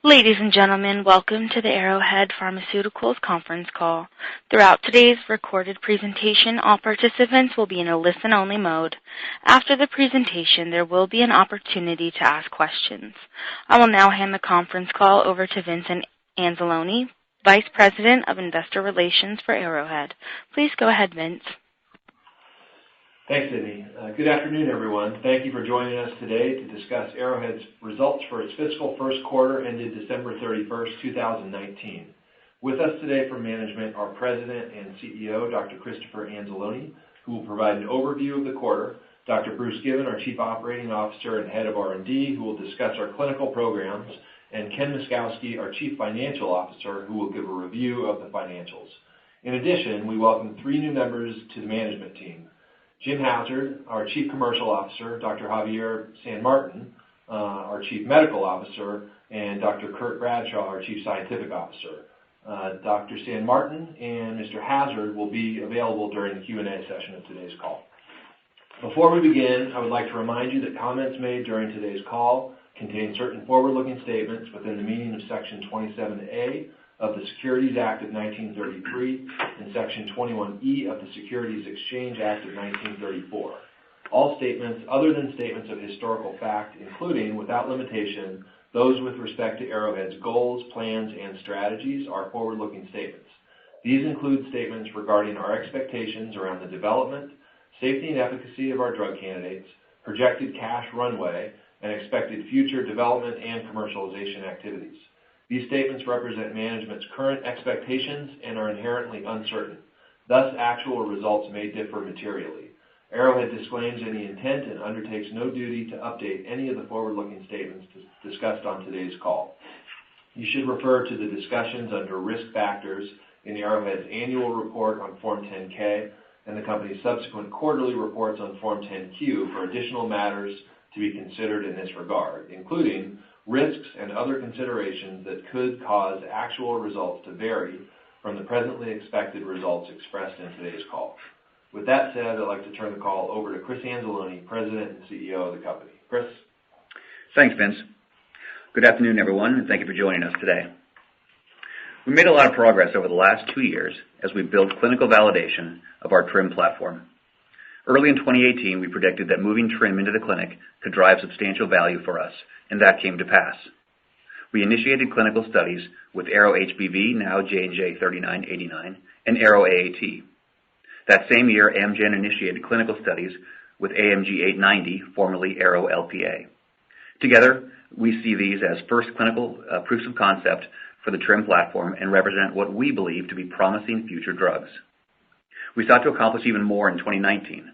Ladies and gentlemen, welcome to the Arrowhead Pharmaceuticals conference call. Throughout today's recorded presentation, all participants will be in a listen-only mode. After the presentation, there will be an opportunity to ask questions. I will now hand the conference call over to Vincent Anzalone, Vice President of Investor Relations for Arrowhead. Please go ahead, Vince. Thanks, Sydney. Good afternoon, everyone. Thank you for joining us today to discuss Arrowhead's results for its fiscal first quarter ended December 31st, 2019. With us today from management are President and CEO, Dr. Christopher Anzalone, who will provide an overview of the quarter, Dr. Bruce Given, our Chief Operating Officer and Head of R&D, who will discuss our clinical programs, and Ken Myszkowski, our Chief Financial Officer, who will give a review of the financials. In addition, we welcome 3 new members to the management team. Jim Hazard, our Chief Commercial Officer, Dr. Javier San Martin, our Chief Medical Officer, and Dr. Kurt Bradshaw, our Chief Scientific Officer. Dr. San Martin and Mr. Hazard will be available during the Q&A session of today's call. Before we begin, I would like to remind you that comments made during today's call contain certain forward-looking statements within the meaning of Section 27A of the Securities Act of 1933 and Section 21E of the Securities Exchange Act of 1934. All statements other than statements of historical fact, including, without limitation, those with respect to Arrowhead's goals, plans, and strategies, are forward-looking statements. These include statements regarding our expectations around the development, safety, and efficacy of our drug candidates, projected cash runway, and expected future development and commercialization activities. These statements represent management's current expectations and are inherently uncertain. Thus, actual results may differ materially. Arrowhead disclaims any intent and undertakes no duty to update any of the forward-looking statements discussed on today's call. You should refer to the discussions under Risk Factors in Arrowhead's annual report on Form 10-K and the company's subsequent quarterly reports on Form 10-Q for additional matters to be considered in this regard, including risks and other considerations that could cause actual results to vary from the presently expected results expressed in today's call. With that said, I'd like to turn the call over to Chris Anzalone, President and CEO of the company. Chris? Thanks, Vince. Good afternoon, everyone, and thank you for joining us today. We made a lot of progress over the last 2 years as we built clinical validation of our TRiM platform. Early in 2018, we predicted that moving TRiM into the clinic could drive substantial value for us, and that came to pass. We initiated clinical studies with ARO-HBV, now J&J 3989, and Aro Aet. That same year, Amgen initiated clinical studies with AMG 890, formerly Aro LPA. Together, we see these as first clinical proofs of concept for the TRiM platform and represent what we believe to be promising future drugs. We sought to accomplish even more in 2019.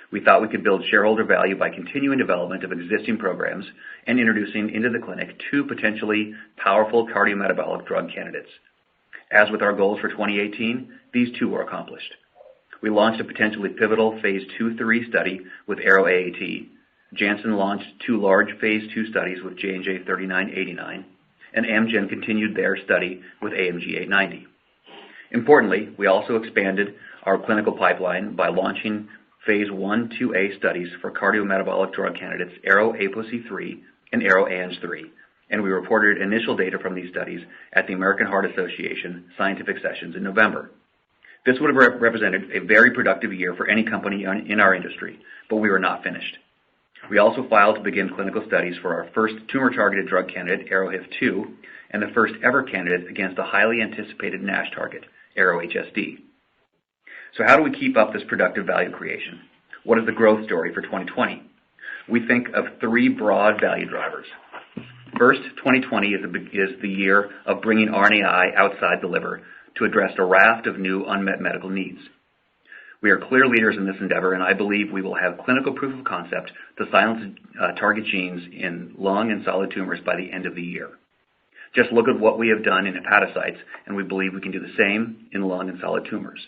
We thought we could build shareholder value by continuing development of existing programs and introducing into the clinic 2 potentially powerful cardiometabolic drug candidates. As with our goals for 2018, these 2 were accomplished. We launched a potentially pivotal Phase 2-3 study with Aro Aet. Janssen launched 2 large Phase 2 studies with J&J 3989, and Amgen continued their study with AMG 890. Importantly, we also expanded our clinical pipeline by launching Phase 1-2A studies for cardiometabolic drug candidates ARO-APOC3 and ARO-ANG3, and we reported initial data from these studies at the American Heart Association Scientific Sessions in November. This would have represented a very productive year for any company in our industry, but we were not finished. We also filed to begin clinical studies for our first tumor-targeted drug candidate, ARO-HIF2, and the first ever candidate against a highly anticipated NASH target, ARO-HSD. So how do we keep up this productive value creation? What is the growth story for 2020? We think of 3 broad value drivers. First, 2020 is the year of bringing RNAi outside the liver to address a raft of new unmet medical needs. We are clear leaders in this endeavor, and I believe we will have clinical proof of concept to silence target genes in lung and solid tumors by the end of the year. Just look at what we have done in hepatocytes, and we believe we can do the same in lung and solid tumors.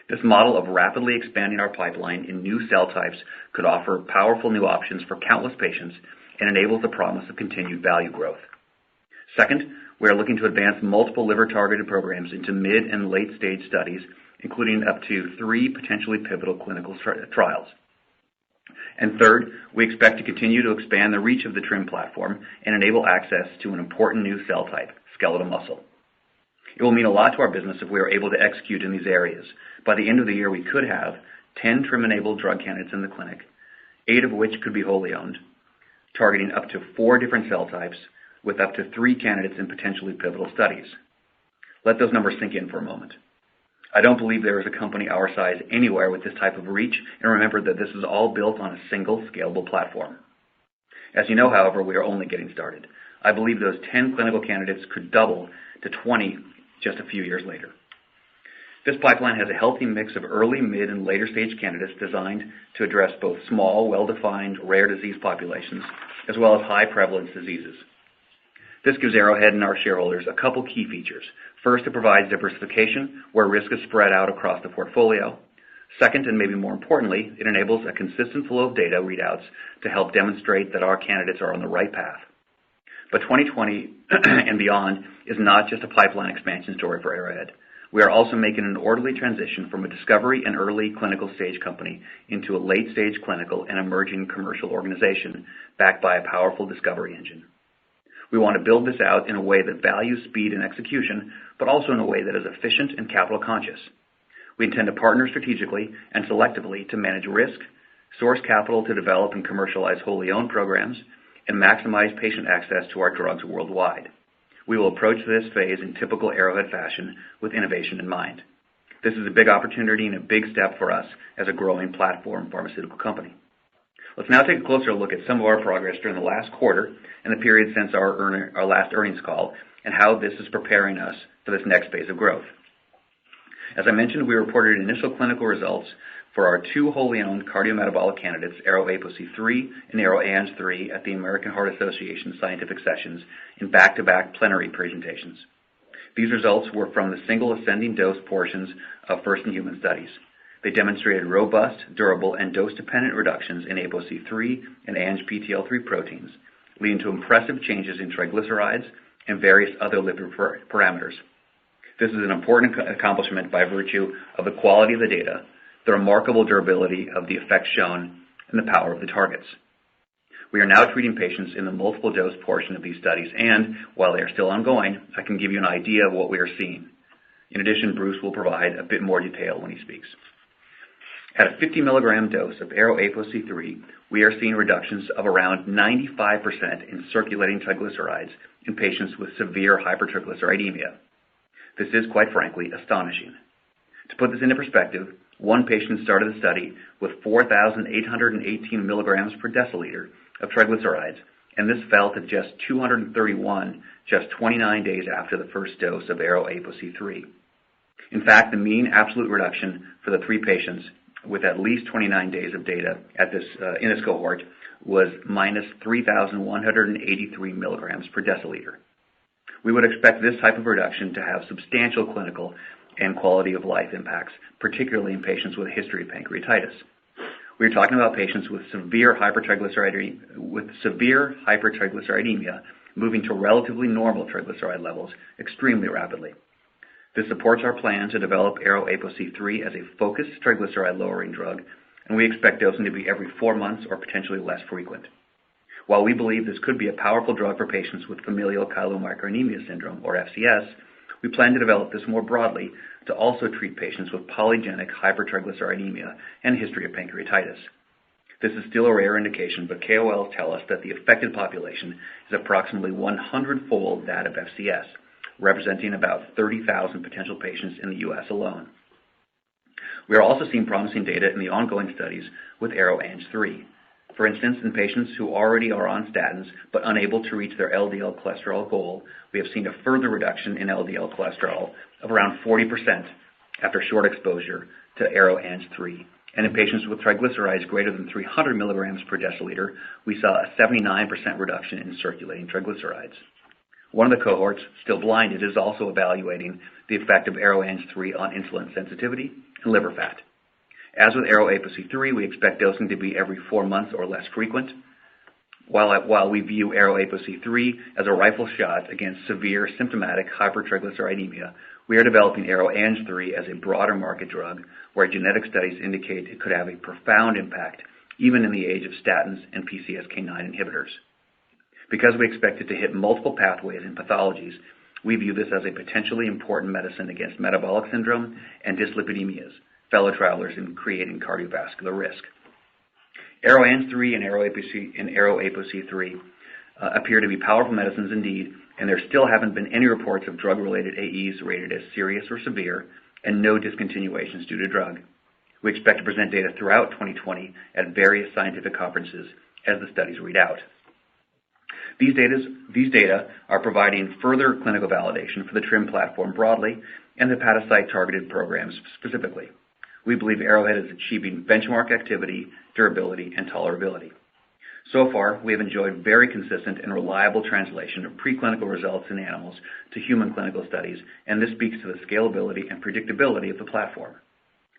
This model of rapidly expanding our pipeline in new cell types could offer powerful new options for countless patients and enables the promise of continued value growth. Second, we are looking to advance multiple liver-targeted programs into mid- and late-stage studies, including up to 3 potentially pivotal clinical trials. And third, we expect to continue to expand the reach of the TRiM platform and enable access to an important new cell type, skeletal muscle. It will mean a lot to our business if we are able to execute in these areas. By the end of the year, we could have 10 TRiM-enabled drug candidates in the clinic, 8 of which could be wholly owned, targeting up to 4 different cell types with up to 3 candidates in potentially pivotal studies. Let those numbers sink in for a moment. I don't believe there is a company our size anywhere with this type of reach, and remember that this is all built on a single scalable platform. As you know, however, we are only getting started. I believe those 10 clinical candidates could double to 20 just a few years later. This pipeline has a healthy mix of early, mid, and later stage candidates designed to address both small, well-defined, rare disease populations, as well as high prevalence diseases. This gives Arrowhead and our shareholders a couple key features. First, it provides diversification where risk is spread out across the portfolio. Second, and maybe more importantly, it enables a consistent flow of data readouts to help demonstrate that our candidates are on the right path. But 2020 and beyond is not just a pipeline expansion story for Arrowhead. We are also making an orderly transition from a discovery and early clinical stage company into a late stage clinical and emerging commercial organization backed by a powerful discovery engine. We want to build this out in a way that values speed and execution, but also in a way that is efficient and capital conscious. We intend to partner strategically and selectively to manage risk, source capital to develop and commercialize wholly owned programs, and maximize patient access to our drugs worldwide. We will approach this phase in typical Arrowhead fashion with innovation in mind. This is a big opportunity and a big step for us as a growing platform pharmaceutical company. Let's now take a closer look at some of our progress during the last quarter and the period since our last earnings call and how this is preparing us for this next phase of growth. As I mentioned, we reported initial clinical results for our 2 wholly owned cardiometabolic candidates, ARO-APOC3 and ARO-ANG3, at the American Heart Association Scientific Sessions in back-to-back plenary presentations. These results were from the single ascending dose portions of first-in-human studies. They demonstrated robust, durable, and dose-dependent reductions in APOC3 and ANGPTL3 proteins, leading to impressive changes in triglycerides and various other lipid parameters. This is an important accomplishment by virtue of the quality of the data, the remarkable durability of the effects shown, and the power of the targets. We are now treating patients in the multiple dose portion of these studies, and while they are still ongoing, I can give you an idea of what we are seeing. In addition, Bruce will provide a bit more detail when he speaks. At a 50 milligram dose of ARO-APOC3, we are seeing reductions of around 95% in circulating triglycerides in patients with severe hypertriglyceridemia. This is, quite frankly, astonishing. To put this into perspective, one patient started the study with 4,818 milligrams per deciliter of triglycerides, and this fell to just 231 just 29 days after the first dose of ARO-APOC3. In fact, the mean absolute reduction for the 3 patients with at least 29 days of data in this cohort was minus 3,183 milligrams per deciliter. We would expect this type of reduction to have substantial clinical and quality of life impacts, particularly in patients with a history of pancreatitis. We are talking about patients with severe hypertriglyceridemia moving to relatively normal triglyceride levels extremely rapidly. This supports our plan to develop ARO-APOC3 as a focused triglyceride-lowering drug, and we expect dosing to be every 4 months or potentially less frequent. While we believe this could be a powerful drug for patients with familial chylomicronemia syndrome, or FCS, we plan to develop this more broadly to also treat patients with polygenic hypertriglyceridemia and a history of pancreatitis. This is still a rare indication, but KOLs tell us that the affected population is approximately 100-fold that of FCS, representing about 30,000 potential patients in the U.S. alone. We are also seeing promising data in the ongoing studies with ARO-ANG3. For instance, in patients who already are on statins but unable to reach their LDL cholesterol goal, we have seen a further reduction in LDL cholesterol of around 40% after short exposure to ARO-ANG3. And in patients with triglycerides greater than 300 milligrams per deciliter, we saw a 79% reduction in circulating triglycerides. One of the cohorts, still blinded, is also evaluating the effect of ARO-ANG3 on insulin sensitivity and liver fat. As with ARO-APOC3, we expect dosing to be every 4 months or less frequent. While we view ARO-APOC3 as a rifle shot against severe symptomatic hypertriglyceridemia, we are developing ARO-ANG3 as a broader market drug where genetic studies indicate it could have a profound impact even in the age of statins and PCSK9 inhibitors. Because we expect it to hit multiple pathways and pathologies, we view this as a potentially important medicine against metabolic syndrome and dyslipidemias, fellow travelers in creating cardiovascular risk. ARO-ANG3 and ARO-APOC3 appear to be powerful medicines indeed, and there still haven't been any reports of drug-related AEs rated as serious or severe, and no discontinuations due to drug. We expect to present data throughout 2020 at various scientific conferences as the studies read out. These data are providing further clinical validation for the TRiM platform broadly and the hepatocyte-targeted programs specifically. We believe Arrowhead is achieving benchmark activity, durability, and tolerability. So far, we have enjoyed very consistent and reliable translation of preclinical results in animals to human clinical studies, and this speaks to the scalability and predictability of the platform.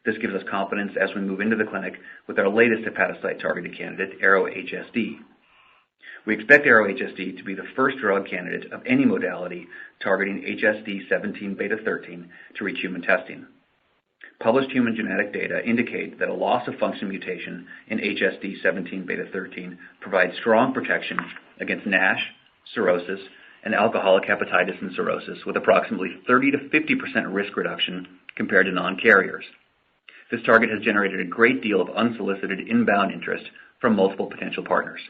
This gives us confidence as we move into the clinic with our latest hepatocyte-targeted candidate, ARO-HSD. We expect ARO-HSD to be the first drug candidate of any modality targeting HSD17-beta13 to reach human testing. Published human genetic data indicate that a loss-of-function mutation in HSD17-beta13 provides strong protection against NASH, cirrhosis, and alcoholic hepatitis and cirrhosis, with approximately 30 to 50% risk reduction compared to non-carriers. This target has generated a great deal of unsolicited inbound interest from multiple potential partners.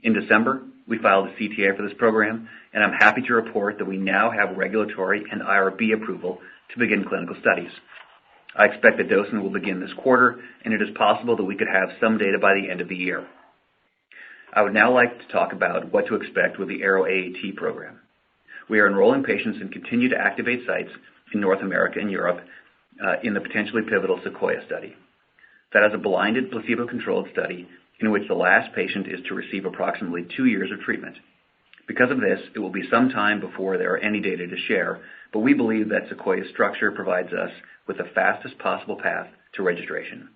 In December, we filed a CTA for this program, and I'm happy to report that we now have regulatory and IRB approval to begin clinical studies. I expect that dosing will begin this quarter, and it is possible that we could have some data by the end of the year. I would now like to talk about what to expect with the Aro Aet program. We are enrolling patients and continue to activate sites in North America and Europe in the potentially pivotal Sequoia study. That is a blinded, placebo-controlled study in which the last patient is to receive approximately 2 years of treatment. Because of this, it will be some time before there are any data to share, but we believe that Sequoia's structure provides us with the fastest possible path to registration.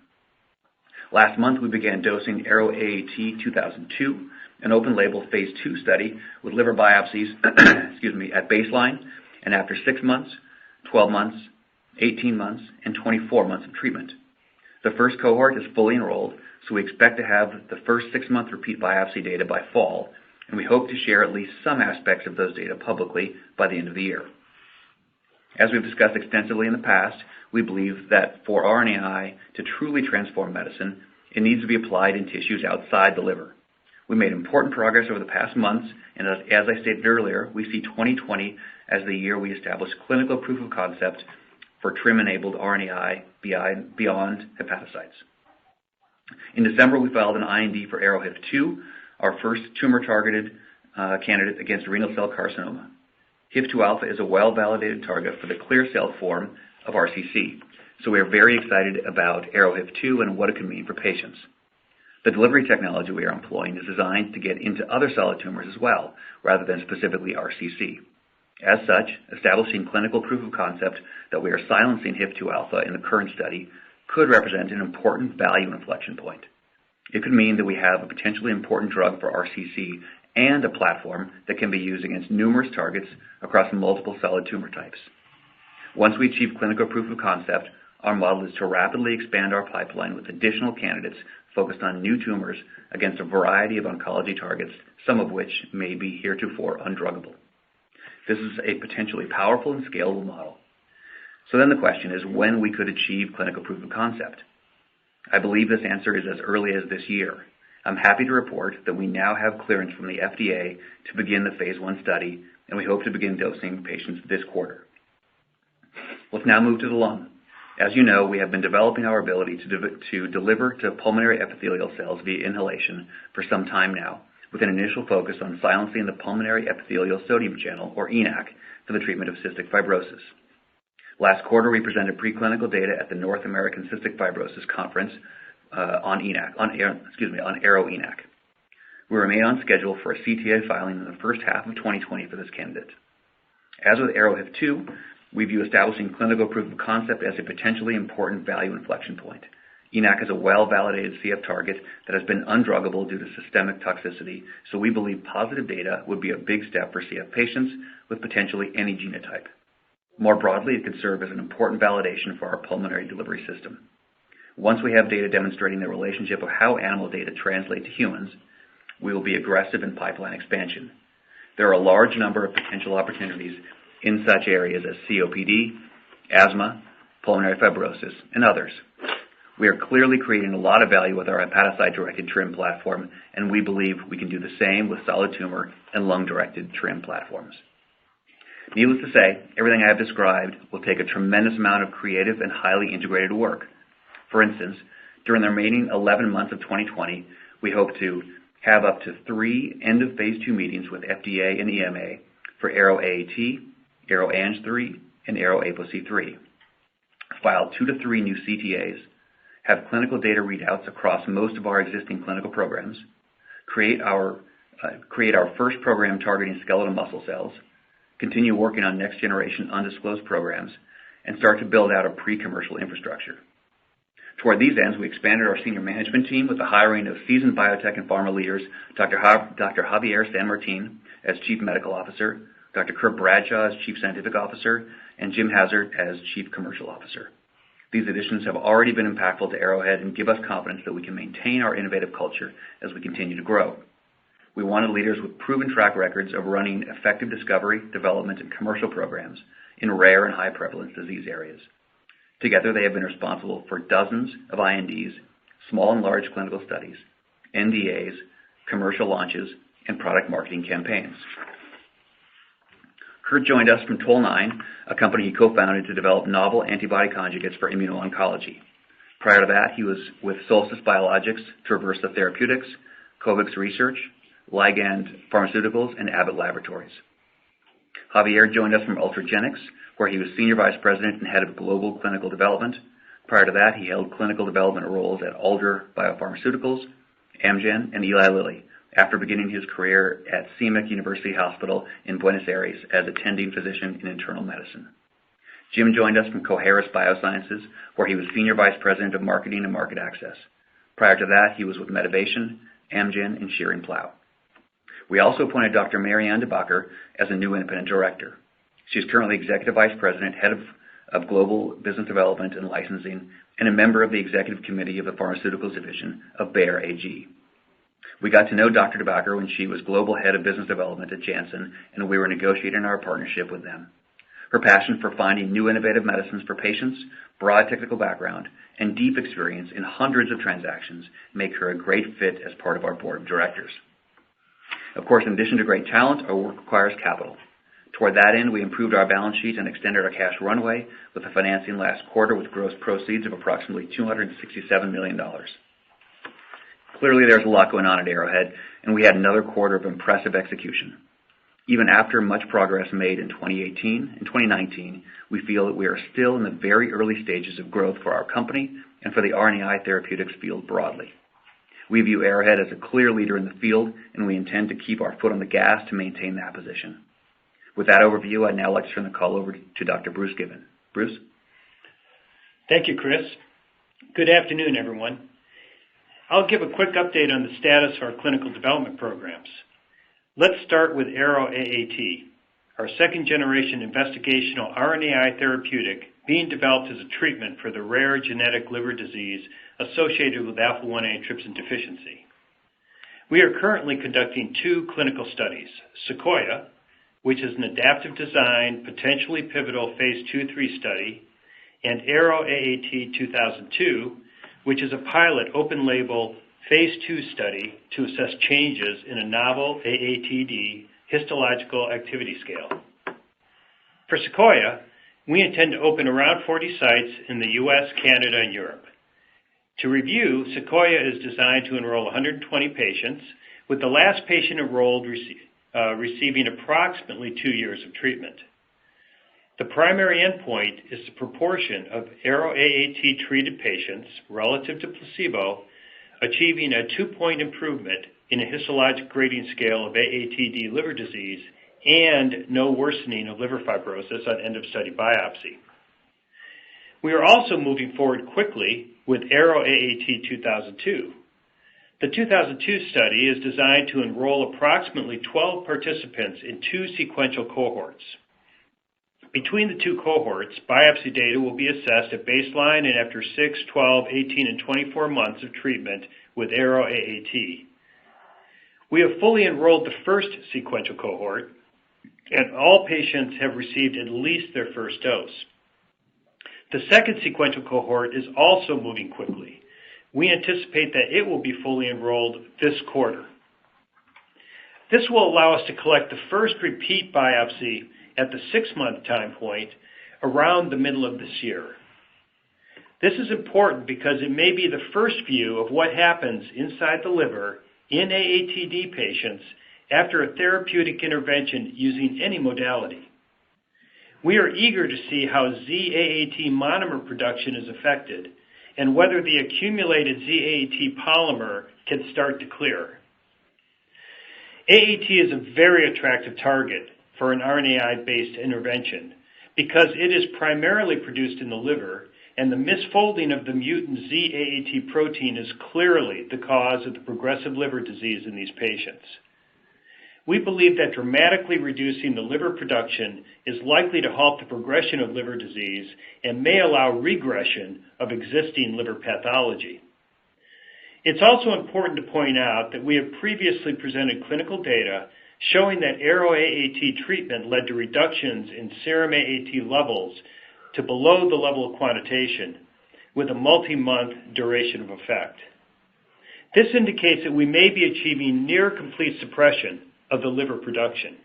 Last month, we began dosing Aro Aet 2002, an open-label phase 2 study with liver biopsies at baseline and after 6 months, 12 months, 18 months, and 24 months of treatment. The first cohort is fully enrolled, so we expect to have the first 6-month repeat biopsy data by fall, and we hope to share at least some aspects of those data publicly by the end of the year. As we've discussed extensively in the past, we believe that for RNAi to truly transform medicine, it needs to be applied in tissues outside the liver. We made important progress over the past months, and as I stated earlier, we see 2020 as the year we establish clinical proof of concept for TRiM-enabled RNAi beyond hepatocytes. In December, we filed an IND for ARO-HIF2, our first tumor-targeted candidate against renal cell carcinoma. HIF2-alpha is a well-validated target for the clear cell form of RCC, so we are very excited about ARO-HIF2 and what it can mean for patients. The delivery technology we are employing is designed to get into other solid tumors as well, rather than specifically RCC. As such, establishing clinical proof of concept that we are silencing HIF2-alpha in the current study could represent an important value inflection point. It could mean that we have a potentially important drug for RCC and a platform that can be used against numerous targets across multiple solid tumor types. Once we achieve clinical proof of concept, our model is to rapidly expand our pipeline with additional candidates focused on new tumors against a variety of oncology targets, some of which may be heretofore undruggable. This is a potentially powerful and scalable model. So then the question is when we could achieve clinical proof of concept. I believe this answer is as early as this year. I'm happy to report that we now have clearance from the FDA to begin the phase 1 study, and we hope to begin dosing patients this quarter. Let's now move to the lung. As you know, we have been developing our ability to deliver to pulmonary epithelial cells via inhalation for some time now, with an initial focus on silencing the pulmonary epithelial sodium channel, or ENaC, for the treatment of cystic fibrosis. Last quarter, we presented preclinical data at the North American Cystic Fibrosis Conference on ARO-ENaC. We remain on schedule for a CTA filing in the first half of 2020 for this candidate. As with ARO-HIF2, we view establishing clinical proof of concept as a potentially important value inflection point. ENaC is a well-validated CF target that has been undruggable due to systemic toxicity, so we believe positive data would be a big step for CF patients with potentially any genotype. More broadly, it could serve as an important validation for our pulmonary delivery system. Once we have data demonstrating the relationship of how animal data translate to humans, we will be aggressive in pipeline expansion. There are a large number of potential opportunities in such areas as COPD, asthma, pulmonary fibrosis, and others. We are clearly creating a lot of value with our hepatocyte-directed TRiM platform, and we believe we can do the same with solid tumor and lung-directed TRiM platforms. Needless to say, everything I have described will take a tremendous amount of creative and highly integrated work. For instance, during the remaining 11 months of 2020, we hope to have up to 3 end-of-phase 2 meetings with FDA and EMA for Aro Aet, Aro Ang3, and Aro ApoC3, file 2 to 3 new CTAs, have clinical data readouts across most of our existing clinical programs, create our first program targeting skeletal muscle cells, continue working on next-generation undisclosed programs, and start to build out a pre-commercial infrastructure. Toward these ends, we expanded our senior management team with the hiring of seasoned biotech and pharma leaders, Dr. Javier San Martin as Chief Medical Officer, Dr. Kurt Bradshaw as Chief Scientific Officer, and Jim Hazard as Chief Commercial Officer. These additions have already been impactful to Arrowhead and give us confidence that we can maintain our innovative culture as we continue to grow. We wanted leaders with proven track records of running effective discovery, development, and commercial programs in rare and high-prevalence disease areas. Together, they have been responsible for dozens of INDs, small and large clinical studies, NDAs, commercial launches, and product marketing campaigns. Kurt joined us from Toll9, a company he co-founded to develop novel antibody conjugates for immuno-oncology. Prior to that, he was with Solstice Biologics, Traversa Therapeutics, Covix Research, Ligand Pharmaceuticals, and Abbott Laboratories. Javier joined us from Ultragenyx, where he was Senior Vice President and Head of Global Clinical Development. Prior to that, he held clinical development roles at Alder Biopharmaceuticals, Amgen, and Eli Lilly, after beginning his career at CEMIC University Hospital in Buenos Aires as attending physician in internal medicine. Jim joined us from Coherus Biosciences, where he was Senior Vice President of Marketing and Market Access. Prior to that, he was with Medivation, Amgen, and Schering-Plough. We also appointed Dr. Marianne de Backer as a new independent director. She is currently Executive Vice President, Head of Global Business Development and Licensing, and a member of the Executive Committee of the Pharmaceuticals Division of Bayer AG. We got to know Dr. de Backer when she was Global Head of Business Development at Janssen, and we were negotiating our partnership with them. Her passion for finding new innovative medicines for patients, broad technical background, and deep experience in hundreds of transactions make her a great fit as part of our board of directors. Of course, in addition to great talent, our work requires capital. Toward that end, we improved our balance sheet and extended our cash runway with the financing last quarter with gross proceeds of approximately $267 million. Clearly, there's a lot going on at Arrowhead, and we had another quarter of impressive execution. Even after much progress made in 2018 and 2019, we feel that we are still in the very early stages of growth for our company and for the RNAi therapeutics field broadly. We view Arrowhead as a clear leader in the field, and we intend to keep our foot on the gas to maintain that position. With that overview, I'd now like to turn the call over to Dr. Bruce Given. Bruce? Thank you, Chris. Good afternoon, everyone. I'll give a quick update on the status of our clinical development programs. Let's start with Aro Aet, our second-generation investigational RNAi therapeutic being developed as a treatment for the rare genetic liver disease associated with alpha-1 antitrypsin deficiency. We are currently conducting 2 clinical studies, Sequoia, which is an adaptive design, potentially pivotal phase 2-3 study, and Aro Aet 2002, which is a pilot open-label phase 2 study to assess changes in a novel AATD histological activity scale. For Sequoia, we intend to open around 40 sites in the U.S., Canada, and Europe. To review, Sequoia is designed to enroll 120 patients, with the last patient enrolled receiving approximately 2 years of treatment. The primary endpoint is the proportion of Aro Aet treated patients relative to placebo achieving a 2-point improvement in a histologic grading scale of AATD liver disease and no worsening of liver fibrosis on end-of-study biopsy. We are also moving forward quickly with Aro Aet 2002. The 2002 study is designed to enroll approximately 12 participants in 2 sequential cohorts. Between the two cohorts, biopsy data will be assessed at baseline and after 6, 12, 18, and 24 months of treatment with Aro Aet. We have fully enrolled the first sequential cohort, and all patients have received at least their first dose. The second sequential cohort is also moving quickly. We anticipate that it will be fully enrolled this quarter. This will allow us to collect the first repeat biopsy at the 6-month time point around the middle of this year. This is important because it may be the first view of what happens inside the liver in AATD patients after a therapeutic intervention using any modality. We are eager to see how Z-AAT monomer production is affected and whether the accumulated Z-AAT polymer can start to clear. AAT is a very attractive target for an RNAi-based intervention because it is primarily produced in the liver, and the misfolding of the mutant Z-AAT protein is clearly the cause of the progressive liver disease in these patients. We believe that dramatically reducing the liver production is likely to halt the progression of liver disease and may allow regression of existing liver pathology. It's also important to point out that we have previously presented clinical data showing that Aro Aet treatment led to reductions in serum AAT levels to below the level of quantitation with a multi-month duration of effect. This indicates that we may be achieving near complete suppression of the liver production.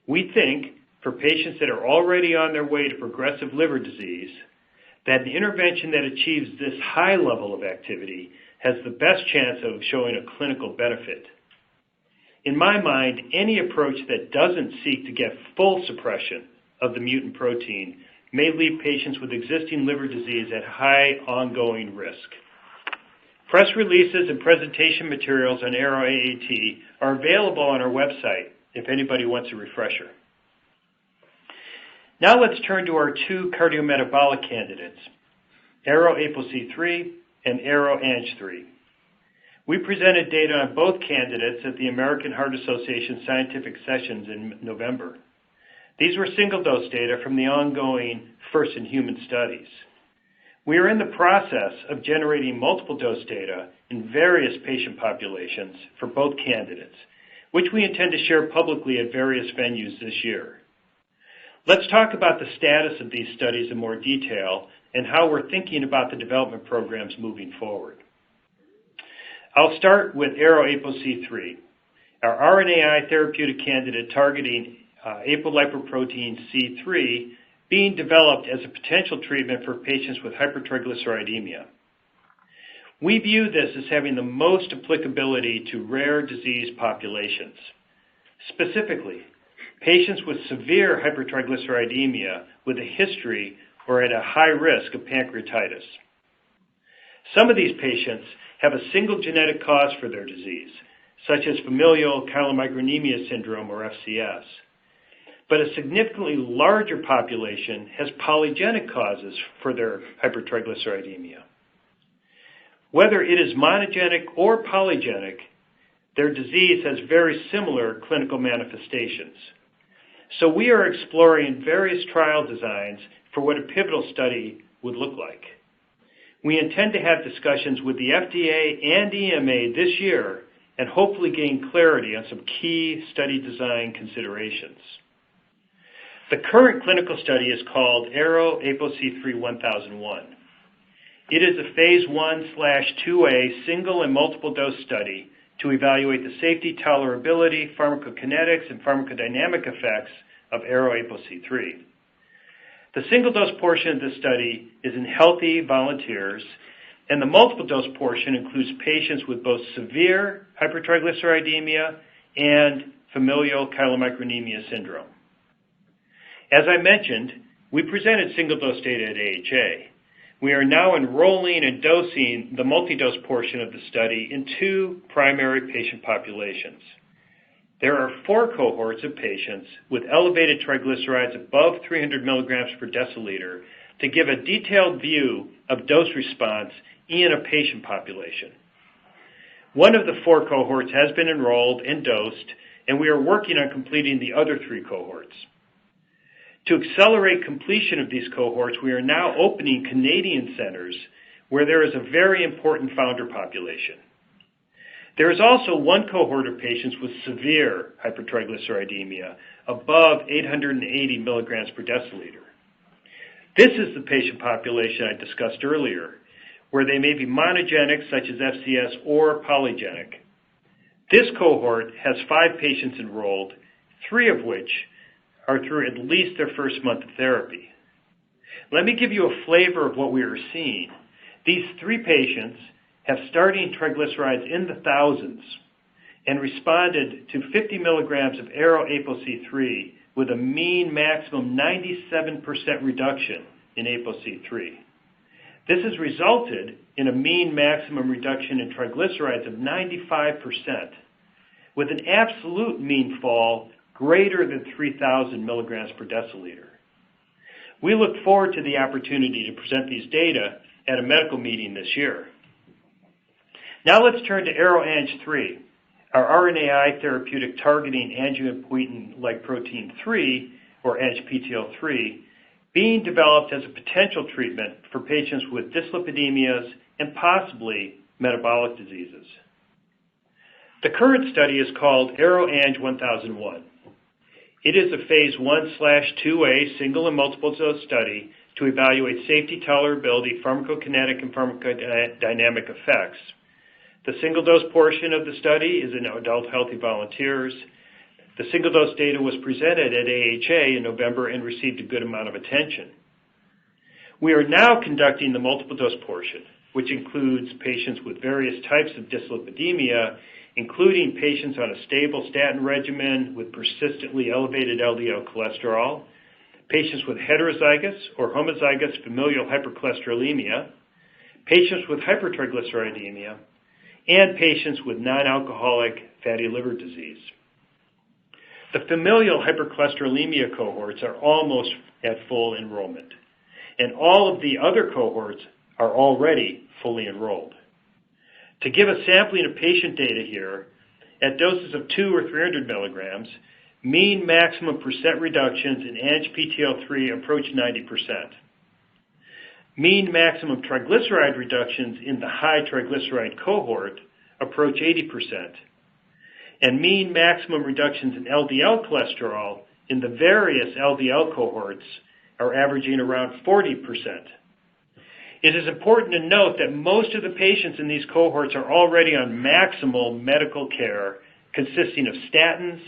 We think, for patients that are already on their way to progressive liver disease, that an intervention that achieves this high level of activity has the best chance of showing a clinical benefit. In my mind, any approach that doesn't seek to get full suppression of the mutant protein may leave patients with existing liver disease at high ongoing risk. Press releases and presentation materials on Aro Aet are available on our website if anybody wants a refresher. Now let's turn to our two cardiometabolic candidates, Aro ApoC3 and Aro Ang3. We presented data on both candidates at the American Heart Association Scientific Sessions in November. These were single-dose data from the ongoing first-in-human studies. We are in the process of generating multiple dose data in various patient populations for both candidates, which we intend to share publicly at various venues this year. Let's talk about the status of these studies in more detail and how we're thinking about the development programs moving forward. I'll start with Aro ApoC3, our RNAi therapeutic candidate targeting apolipoprotein C3 being developed as a potential treatment for patients with hypertriglyceridemia. We view this as having the most applicability to rare disease populations. Specifically, patients with severe hypertriglyceridemia with a history or at a high risk of pancreatitis. Some of these patients have a single genetic cause for their disease, such as familial chylomicronemia syndrome or FCS. But a significantly larger population has polygenic causes for their hypertriglyceridemia. Whether it is monogenic or polygenic, their disease has very similar clinical manifestations. So we are exploring various trial designs for what a pivotal study would look like. We intend to have discussions with the FDA and EMA this year and hopefully gain clarity on some key study design considerations. The current clinical study is called Aro ApoC3 1001. It is a phase 1/2A single and multiple dose study to evaluate the safety, tolerability, pharmacokinetics, and pharmacodynamic effects of Aro ApoC3. The single dose portion of the study is in healthy volunteers, and the multiple dose portion includes patients with both severe hypertriglyceridemia and familial chylomicronemia syndrome. As I mentioned, we presented single-dose data at AHA. We are now enrolling and dosing the multi-dose portion of the study in two primary patient populations. There are 4 cohorts of patients with elevated triglycerides above 300 milligrams per deciliter to give a detailed view of dose response in a patient population. One of the 4 cohorts has been enrolled and dosed, and we are working on completing the other 3 cohorts. To accelerate completion of these cohorts, we are now opening Canadian centers where there is a very important founder population. There is also one cohort of patients with severe hypertriglyceridemia above 880 milligrams per deciliter. This is the patient population I discussed earlier, where they may be monogenic, such as FCS, or polygenic. This cohort has 5 patients enrolled, 3 of which are through at least their first month of therapy. Let me give you a flavor of what we are seeing. These 3 patients have starting triglycerides in the thousands and responded to 50 milligrams of ARO-ApoC3 with a mean maximum 97% reduction in ApoC3. This has resulted in a mean maximum reduction in triglycerides of 95%, with an absolute mean fall greater than 3,000 milligrams per deciliter. We look forward to the opportunity to present these data at a medical meeting this year. Now let's turn to ARO-ANG3, our RNAi therapeutic targeting angiopoietin-like protein 3, or ANGPTL3, being developed as a potential treatment for patients with dyslipidemias and possibly metabolic diseases. The current study is called ARO-ANG1001. It is a phase 1/2A single and multiple dose study to evaluate safety, tolerability, pharmacokinetic, and pharmacodynamic effects. The single-dose portion of the study is in adult healthy volunteers. The single-dose data was presented at AHA in November and received a good amount of attention. We are now conducting the multiple-dose portion, which includes patients with various types of dyslipidemia, including patients on a stable statin regimen with persistently elevated LDL cholesterol, patients with heterozygous or homozygous familial hypercholesterolemia, patients with hypertriglyceridemia, and patients with non-alcoholic fatty liver disease. The familial hypercholesterolemia cohorts are almost at full enrollment, and all of the other cohorts are already fully enrolled. To give a sampling of patient data here, at doses of 2 or 300 milligrams, mean maximum percent reductions in ANGPTL3 approach 90%. Mean maximum triglyceride reductions in the high triglyceride cohort approach 80%, and mean maximum reductions in LDL cholesterol in the various LDL cohorts are averaging around 40%. It is important to note that most of the patients in these cohorts are already on maximal medical care consisting of statins,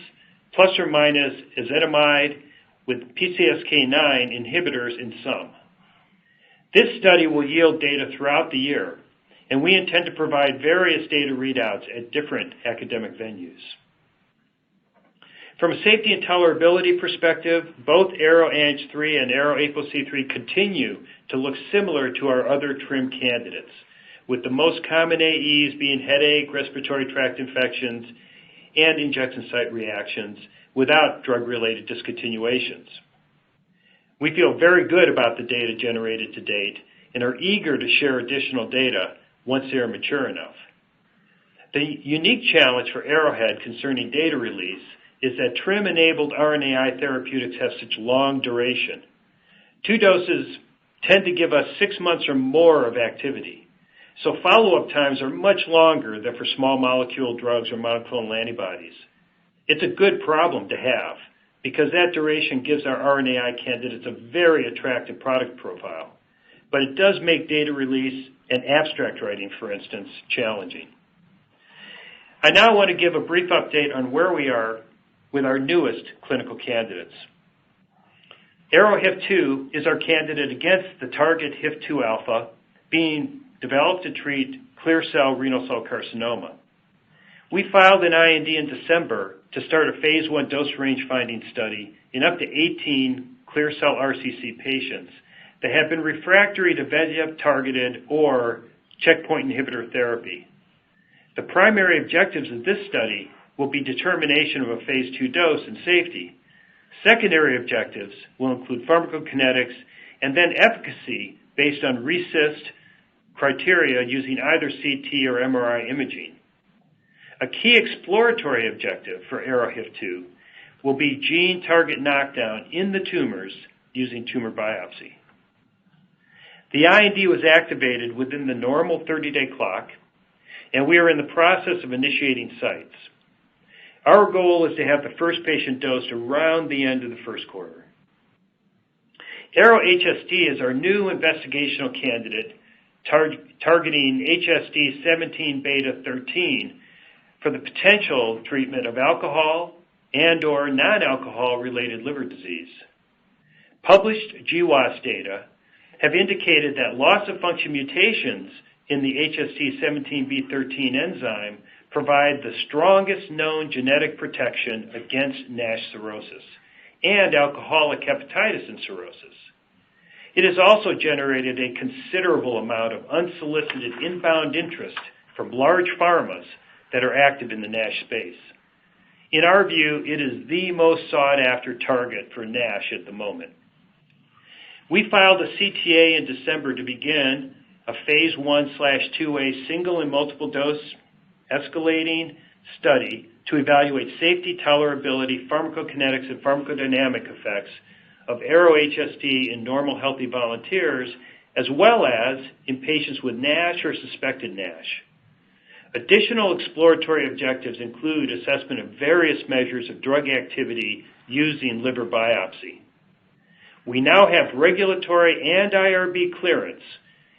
plus or minus ezetimibe, with PCSK9 inhibitors in some. This study will yield data throughout the year, and we intend to provide various data readouts at different academic venues. From a safety and tolerability perspective, both ARO-ANG3 and ARO-ApoC3 continue to look similar to our other TRiM candidates, with the most common AEs being headache, respiratory tract infections, and injection site reactions without drug-related discontinuations. We feel very good about the data generated to date and are eager to share additional data once they are mature enough. The unique challenge for Arrowhead concerning data release is that TRiM-enabled RNAi therapeutics have such long duration. 2 doses tend to give us 6 months or more of activity, so follow-up times are much longer than for small molecule drugs or monoclonal antibodies. It's a good problem to have, because that duration gives our RNAi candidates a very attractive product profile, but it does make data release and abstract writing, for instance, challenging. I now want to give a brief update on where we are with our newest clinical candidates. ARO-HIF2 is our candidate against the target HIF2 alpha being developed to treat clear cell renal cell carcinoma. We filed an IND in December to start a phase 1 dose range finding study in up to 18 clear cell RCC patients that have been refractory to VEGF-targeted or checkpoint inhibitor therapy. The primary objectives of this study will be determination of a phase 2 dose and safety. Secondary objectives will include pharmacokinetics and then efficacy based on RECIST criteria using either CT or MRI imaging. A key exploratory objective for ARO-HIF2 will be gene target knockdown in the tumors using tumor biopsy. The IND was activated within the normal 30-day clock, and we are in the process of initiating sites. Our goal is to have the first patient dosed around the end of the first quarter. Aro-HSD is our new investigational candidate targeting HSD17-beta-13 for the potential treatment of alcohol and/or non-alcohol-related liver disease. Published GWAS data have indicated that loss-of-function mutations in the HSD17B13 enzyme provide the strongest known genetic protection against NASH cirrhosis and alcoholic hepatitis and cirrhosis. It has also generated a considerable amount of unsolicited inbound interest from large pharmas that are active in the NASH space. In our view, it is the most sought-after target for NASH at the moment. We filed a CTA in December to begin a phase 1/2A single and multiple dose escalating study to evaluate safety, tolerability, pharmacokinetics, and pharmacodynamic effects of Aro-HSD in normal healthy volunteers, as well as in patients with NASH or suspected NASH. Additional exploratory objectives include assessment of various measures of drug activity using liver biopsy. We now have regulatory and IRB clearance,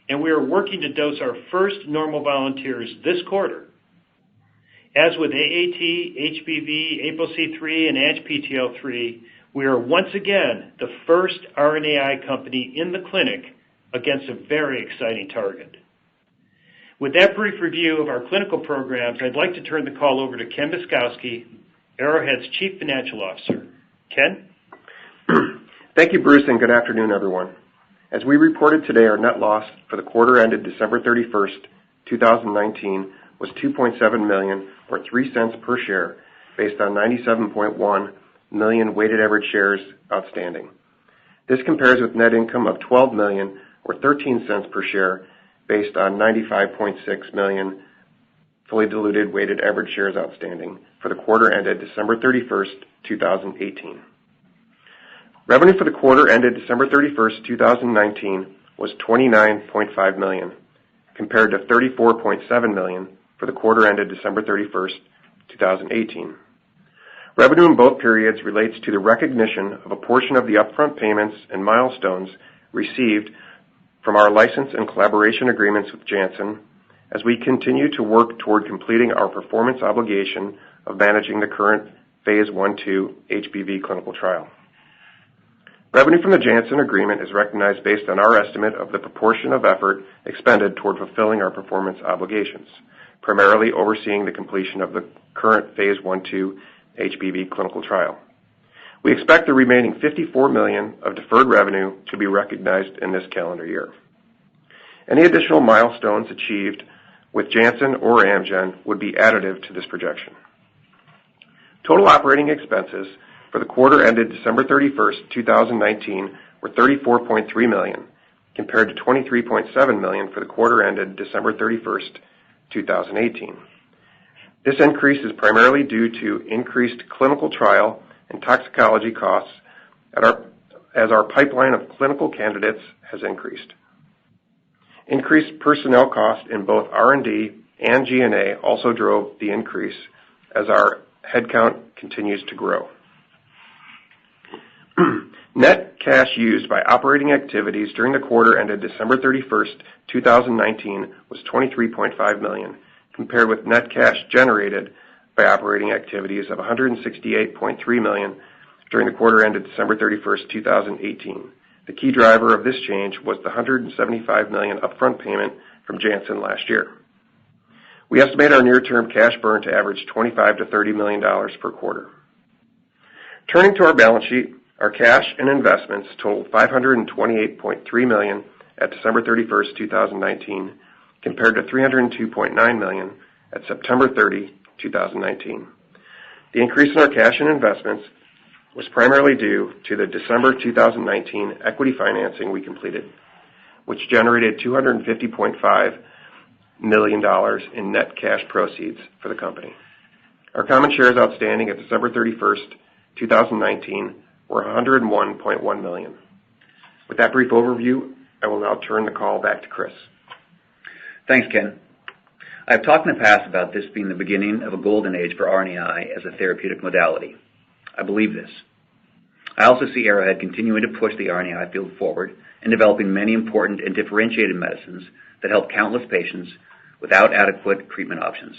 and we are working to dose our first normal volunteers this quarter. As with AAT, HBV, ApoC3, and ANGPTL3, we are once again the first RNAi company in the clinic against a very exciting target. With that brief review of our clinical programs, I'd like to turn the call over to Ken Myszkowski, Arrowhead's Chief Financial Officer. Ken? Thank you, Bruce, and good afternoon, everyone. As we reported today, our net loss for the quarter ended December 31st, 2019 was $2.7 million, or 3 cents per share, based on 97.1 million weighted average shares outstanding. This compares with net income of $12 million, or 13 cents per share, based on 95.6 million fully diluted weighted average shares outstanding for the quarter ended December 31st, 2018. Revenue for the quarter ended December 31st, 2019 was $29.5 million, compared to $34.7 million for the quarter ended December 31st, 2018. Revenue in both periods relates to the recognition of a portion of the upfront payments and milestones received from our license and collaboration agreements with Janssen as we continue to work toward completing our performance obligation of managing the current phase 1/2 HBV clinical trial. Revenue from the Janssen agreement is recognized based on our estimate of the proportion of effort expended toward fulfilling our performance obligations, primarily overseeing the completion of the current phase 1/2 HBV clinical trial. We expect the remaining $54 million of deferred revenue to be recognized in this calendar year. Any additional milestones achieved with Janssen or Amgen would be additive to this projection. Total operating expenses for the quarter ended December 31st, 2019 were $34.3 million, compared to $23.7 million for the quarter ended December 31st, 2018. This increase is primarily due to increased clinical trial and toxicology costs as our pipeline of clinical candidates has increased. Increased personnel costs in both R&D and G&A also drove the increase as our headcount continues to grow. Net cash used by operating activities during the quarter ended December 31st, 2019 was $23.5 million, compared with net cash generated by operating activities of $168.3 million during the quarter ended December 31st, 2018. The key driver of this change was the $175 million upfront payment from Janssen last year. We estimate our near-term cash burn to average $25 to $30 million per quarter. Turning to our balance sheet, our cash and investments totaled $528.3 million at December 31st, 2019, compared to $302.9 million at September 30, 2019. The increase in our cash and investments was primarily due to the December 2019 equity financing we completed, which generated $250.5 million in net cash proceeds for the company. Our common shares outstanding at December 31st, 2019, were $101.1 million. With that brief overview, I will now turn the call back to Chris. Thanks, Ken. I've talked in the past about this being the beginning of a golden age for RNAi as a therapeutic modality. I believe this. I also see Arrowhead continuing to push the RNAi field forward and developing many important and differentiated medicines that help countless patients without adequate treatment options.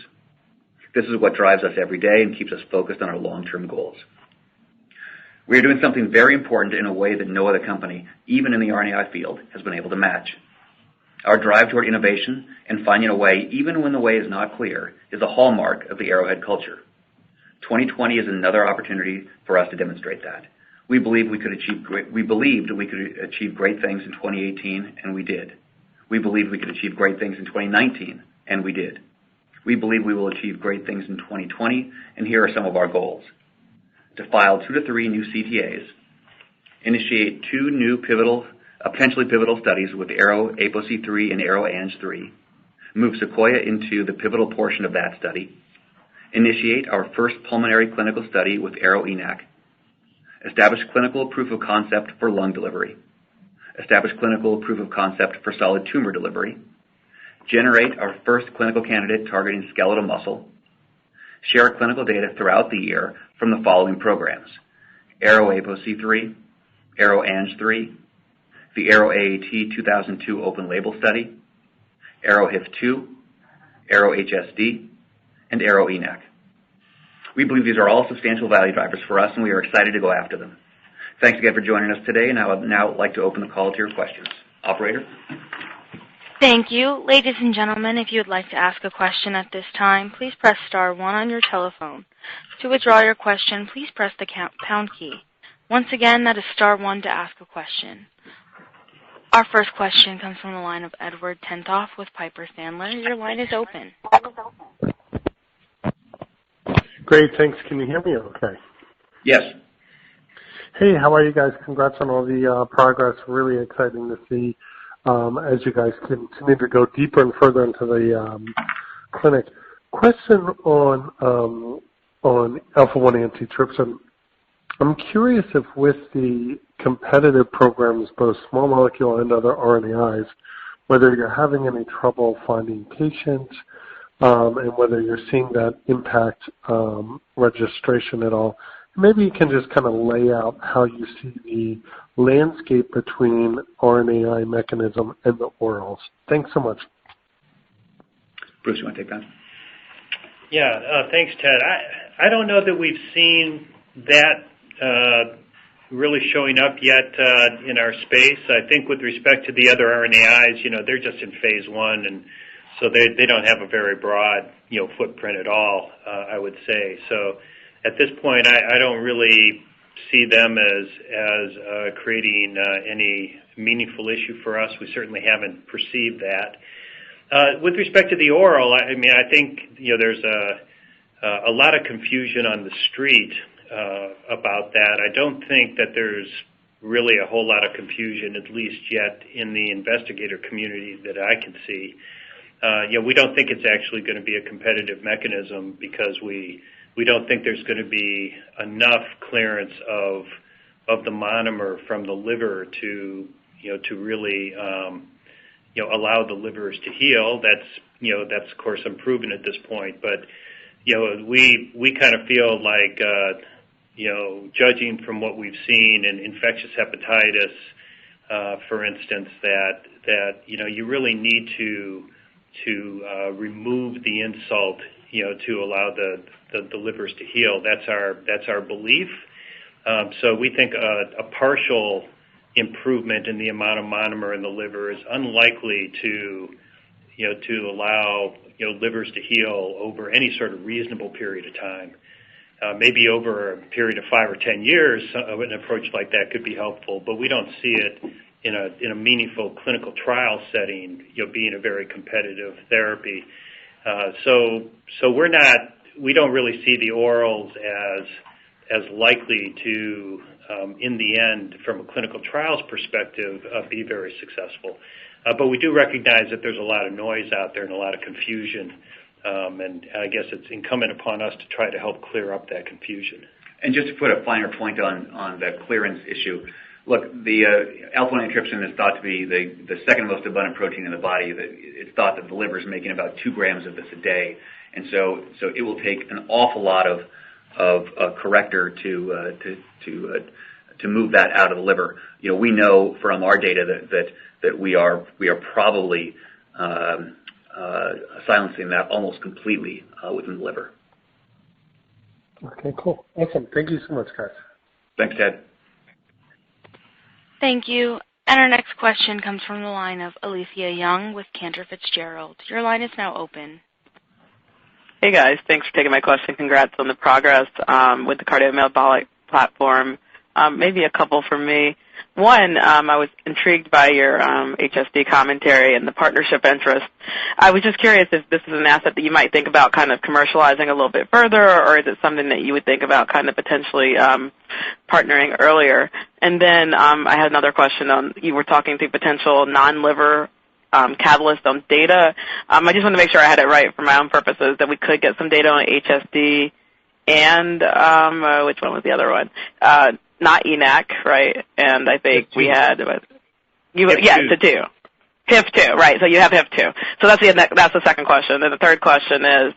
This is what drives us every day and keeps us focused on our long-term goals. We are doing something very important in a way that no other company, even in the RNAi field, has been able to match. Our drive toward innovation and finding a way, even when the way is not clear, is a hallmark of the Arrowhead culture. 2020 is another opportunity for us to demonstrate that. We believed we could achieve great things in 2018, and we did. We believed we could achieve great things in 2019, and we did. We believe we will achieve great things in 2020, and here are some of our goals. To file 2 to 3 new CTAs, initiate 2 new potentially pivotal studies with Aro ApoC3 and Aro Ang3, move Sequoia into the pivotal portion of that study, initiate our first pulmonary clinical study with Aro ENaC, establish clinical proof of concept for lung delivery, establish clinical proof of concept for solid tumor delivery, generate our first clinical candidate targeting skeletal muscle, share clinical data throughout the year from the following programs: Aro ApoC3, Aro Ang3, the Aro AET 2002 open label study, Aro HIF2, Aro HSD, and Aro ENaC. We believe these are all substantial value drivers for us, and we are excited to go after them. Thanks again for joining us today, and I would now like to open the call to your questions. Operator? Thank you. Ladies and gentlemen, if you would like to ask a question at this time, please press star 1 on your telephone. To withdraw your question, please press the pound key. Once again, that is star 1 to ask a question. Our first question comes from the line of Edward Tenthoff with Piper Sandler. Your line is open. Great, thanks. Can you hear me okay? Yes. Hey, how are you guys? Congrats on all the progress. Really exciting to see as you guys continue to go deeper and further into the clinic. Question on alpha-1 antitrypsin. I'm curious if with the competitive programs, both small molecule and other RNAis, whether you're having any trouble finding patients and whether you're seeing that impact registration at all. Maybe you can just kind of lay out how you see the landscape between RNAi mechanism and the orals. Thanks so much. Bruce, you want to take that? Yeah, thanks, Ted. I don't know that we've seen that really showing up yet in our space. I think with respect to the other RNAis, they're just in phase 1, and so they don't have a very broad, footprint at all, I would say. So at this point, I don't really see them as creating any meaningful issue for us. We certainly haven't perceived that. With respect to the oral, I think there's a lot of confusion on the street about that. I don't think that there's really a whole lot of confusion, at least yet, in the investigator community that I can see. We don't think it's actually going to be a competitive mechanism because we don't think there's going to be enough clearance of the monomer from the liver to really allow the livers to heal. That's of course unproven at this point, but we kind of feel like judging from what we've seen in infectious hepatitis, for instance, that you really need to remove the insult, to allow the livers to heal. That's our belief. So we think a partial improvement in the amount of monomer in the liver is unlikely to allow livers to heal over any sort of reasonable period of time. Maybe over a period of 5 or 10 years, an approach like that could be helpful, but we don't see it in a meaningful clinical trial setting, being a very competitive therapy. So we don't really see the orals as likely to, in the end, from a clinical trials perspective, be very successful. But we do recognize that there's a lot of noise out there and a lot of confusion, and I guess it's incumbent upon us to try to help clear up that confusion. And just to put a finer point on the clearance issue, look, the alpha-1 antitrypsin is thought to be the second most abundant protein in the body. It's thought that the liver is making about 2 grams of this a day, and so it will take an awful lot of a corrector to move that out of the liver. We know from our data that we are probably silencing that almost completely within the liver. Okay, cool. Awesome. Thank you so much, guys. Thanks, Ted. Thank you. And our next question comes from the line of Alethia Young with Cantor Fitzgerald. Your line is now open. Hey, guys. Thanks for taking my question. Congrats on the progress with the cardiometabolic platform. Maybe a couple from me. One, I was intrigued by your HSD commentary and the partnership interest. I was just curious if this is an asset that you might think about kind of commercializing a little bit further, or is it something that you would think about kind of potentially partnering earlier? And then I had another question on, you were talking to potential non-liver catalyst on data. I just want to make sure I had it right for my own purposes, that we could get some data on HSD and which one was the other one? Not ENaC, right? And I think we had the 2. HIF2, right? So you have HIF2. So that's the second question. And the third question is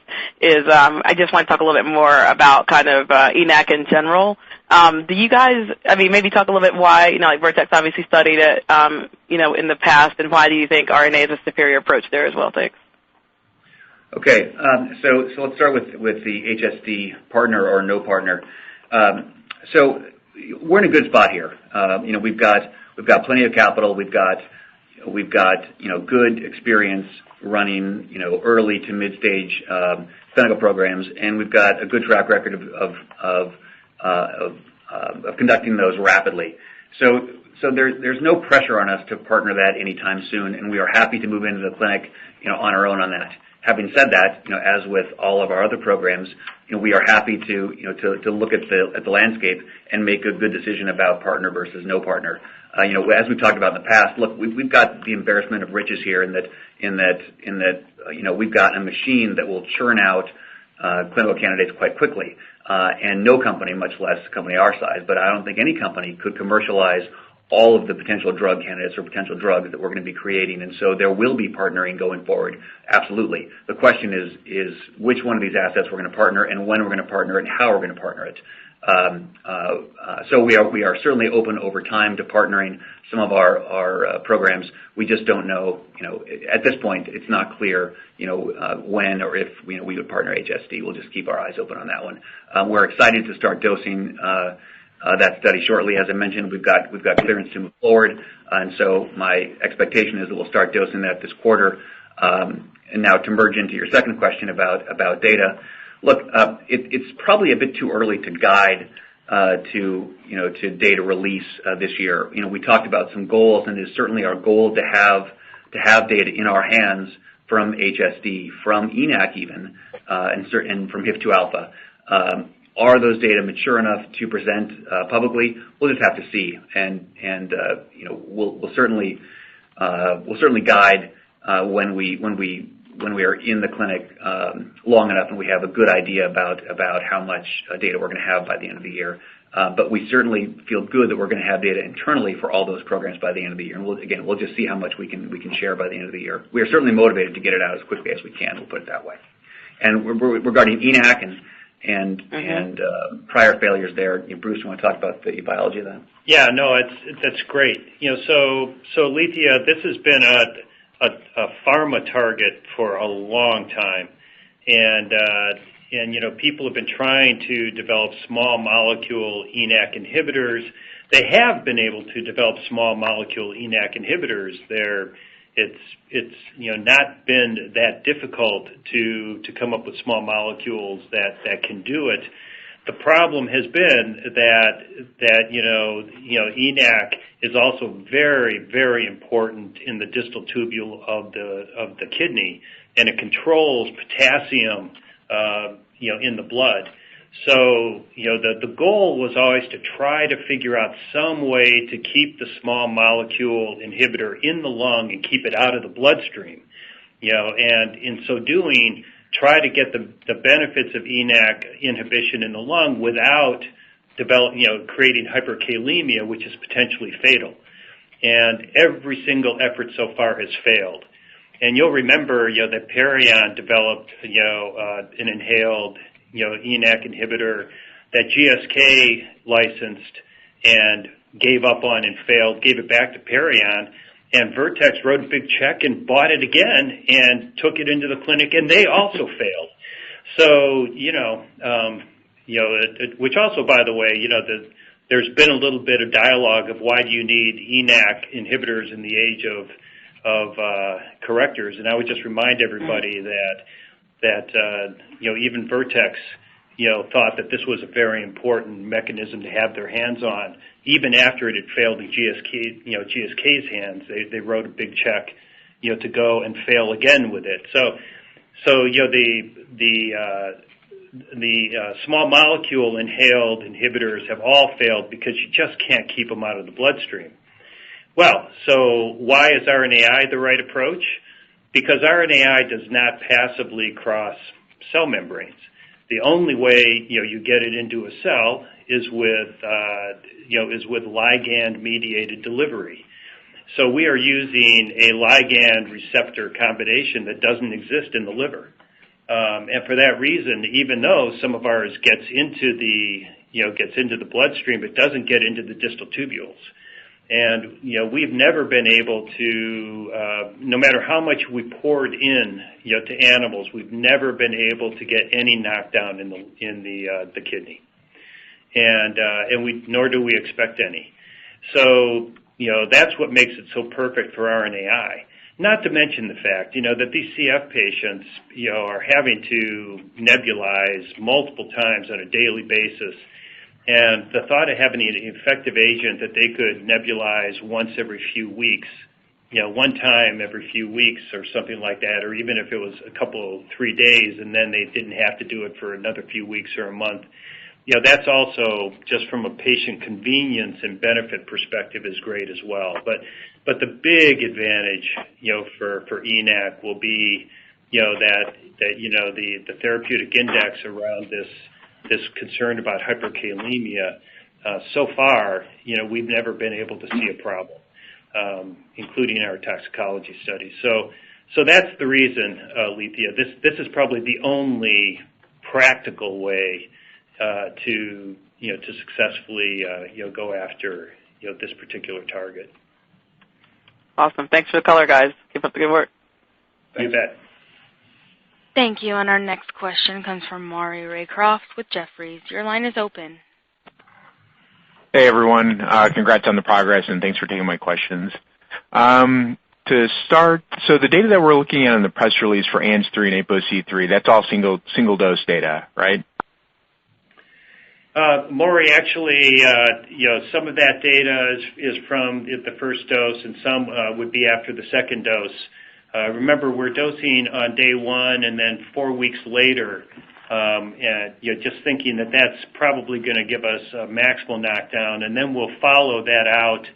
I just want to talk a little bit more about kind of ENaC in general. Do you guys, maybe talk a little bit why, like Vertex obviously studied it, in the past, and why do you think RNA is a superior approach there as well? Thanks. Okay, so let's start with the HSD partner or no partner. So we're in a good spot here. We've got plenty of capital. We've got good experience running early to mid stage clinical programs, and we've got a good track record of conducting those rapidly. So there's no pressure on us to partner that anytime soon, and we are happy to move into the clinic on our own on that. Having said that, as with all of our other programs, we are happy to look at the landscape and make a good decision about partner versus no partner. As we've talked about in the past, look, we've got the embarrassment of riches here in that we've got a machine that will churn out clinical candidates quite quickly, and no company, much less a company our size, but I don't think any company could commercialize all of the potential drug candidates or potential drugs that we're going to be creating, and so there will be partnering going forward. Absolutely. The question is which one of these assets we're going to partner, and when we're going to partner it, and how we're going to partner it. So we are certainly open over time to partnering some of our programs. We just don't know. At this point, it's not clear. When or if we would partner HSD. We'll just keep our eyes open on that one. We're excited to start dosing that study shortly. As I mentioned, we've got clearance to move forward, and so my expectation is that we'll start dosing that this quarter. And now to merge into your second question about data, look, it's probably a bit too early to guide to data release this year. We talked about some goals, and it's certainly our goal to have data in our hands from HSD, from ENaC even, and from HIF2 alpha. Are those data mature enough to present publicly? We'll just have to see, and we'll certainly guide when we are in the clinic long enough and we have a good idea about how much data we're going to have by the end of the year. But we certainly feel good that we're going to have data internally for all those programs by the end of the year. And we'll just see how much we can share by the end of the year. We are certainly motivated to get it out as quickly as we can. We'll put it that way. And regarding ENaC and prior failures there, Bruce, you want to talk about the biology of that? Yeah, no, that's great. So Alethia, this has been a pharma target for a long time, and people have been trying to develop small molecule ENaC inhibitors. They have been able to develop small molecule ENaC inhibitors. It's not been that difficult to come up with small molecules that can do it. The problem has been that ENaC is also very, very important in the distal tubule of the kidney, and it controls potassium in the blood. So the goal was always to try to figure out some way to keep the small molecule inhibitor in the lung and keep it out of the bloodstream. And in so doing, try to get the benefits of ENaC inhibition in the lung without creating hyperkalemia, which is potentially fatal. And every single effort so far has failed. And you'll remember, that Perion developed, an inhaled, ENaC inhibitor that GSK licensed and gave up on and failed, gave it back to Perion, and Vertex wrote a big check and bought it again and took it into the clinic, and they also failed. So, which also, by the way, there's been a little bit of dialogue of why do you need ENaC inhibitors in the age of correctors, and I would just remind everybody that even Vertex thought that this was a very important mechanism to have their hands on. Even after it had failed in GSK's hands, they wrote a big check, to go and fail again with it. So the small molecule inhaled inhibitors have all failed because you just can't keep them out of the bloodstream. Well, so why is RNAi the right approach? Because RNAi does not passively cross cell membranes. The only way you get it into a cell is with ligand-mediated delivery. So we are using a ligand receptor combination that doesn't exist in the liver, and for that reason, even though some of ours gets into the bloodstream, it doesn't get into the distal tubules. And, we've never been able to, no matter how much we poured in, to animals, we've never been able to get any knockdown in the kidney. And nor do we expect any. So, that's what makes it so perfect for RNAi. Not to mention the fact, that these CF patients, are having to nebulize multiple times on a daily basis. And the thought of having an effective agent that they could nebulize once every few weeks, one time every few weeks or something like that, or even if it was 3 days and then they didn't have to do it for another few weeks or a month, that's also just from a patient convenience and benefit perspective is great as well. But the big advantage, for ENaC will be, that the therapeutic index around this concern about hyperkalemia, so far, we've never been able to see a problem, including our toxicology studies. So that's the reason, Lethia. This is probably the only practical way to successfully go after this particular target. Awesome. Thanks for the color, guys. Keep up the good work. You bet. Thank you. And our next question comes from Maury Raycroft with Jefferies. Your line is open. Hey, everyone. Congrats on the progress, and thanks for taking my questions. To start, so the data that we're looking at in the press release for ANZ3 and ApoC3, that's all single dose data, right? Maury, actually, some of that data is from the first dose, and some would be after the second dose. Remember, we're dosing on day 1 and then 4 weeks later, and just thinking that that's probably going to give us a maximal knockdown, and then we'll follow that out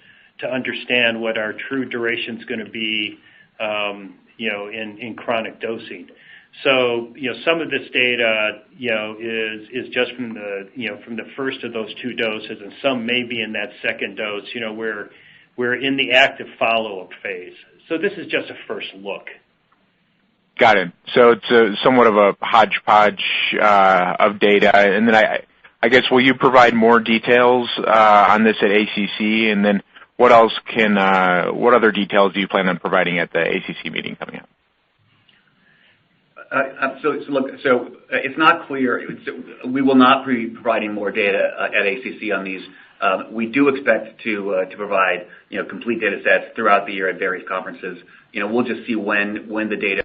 to understand what our true duration is going to be, in chronic dosing. So, some of this data, is just from the first of those 2 doses, and some may be in that second dose. We're in the active follow-up phase. So this is just a first look. Got it. So it's somewhat of a hodgepodge of data, and then I guess will you provide more details on this at ACC, and then what other details do you plan on providing at the ACC meeting coming up? So it's not clear. We will not be providing more data at ACC on these. We do expect to provide complete data sets throughout the year at various conferences. We'll just see when the data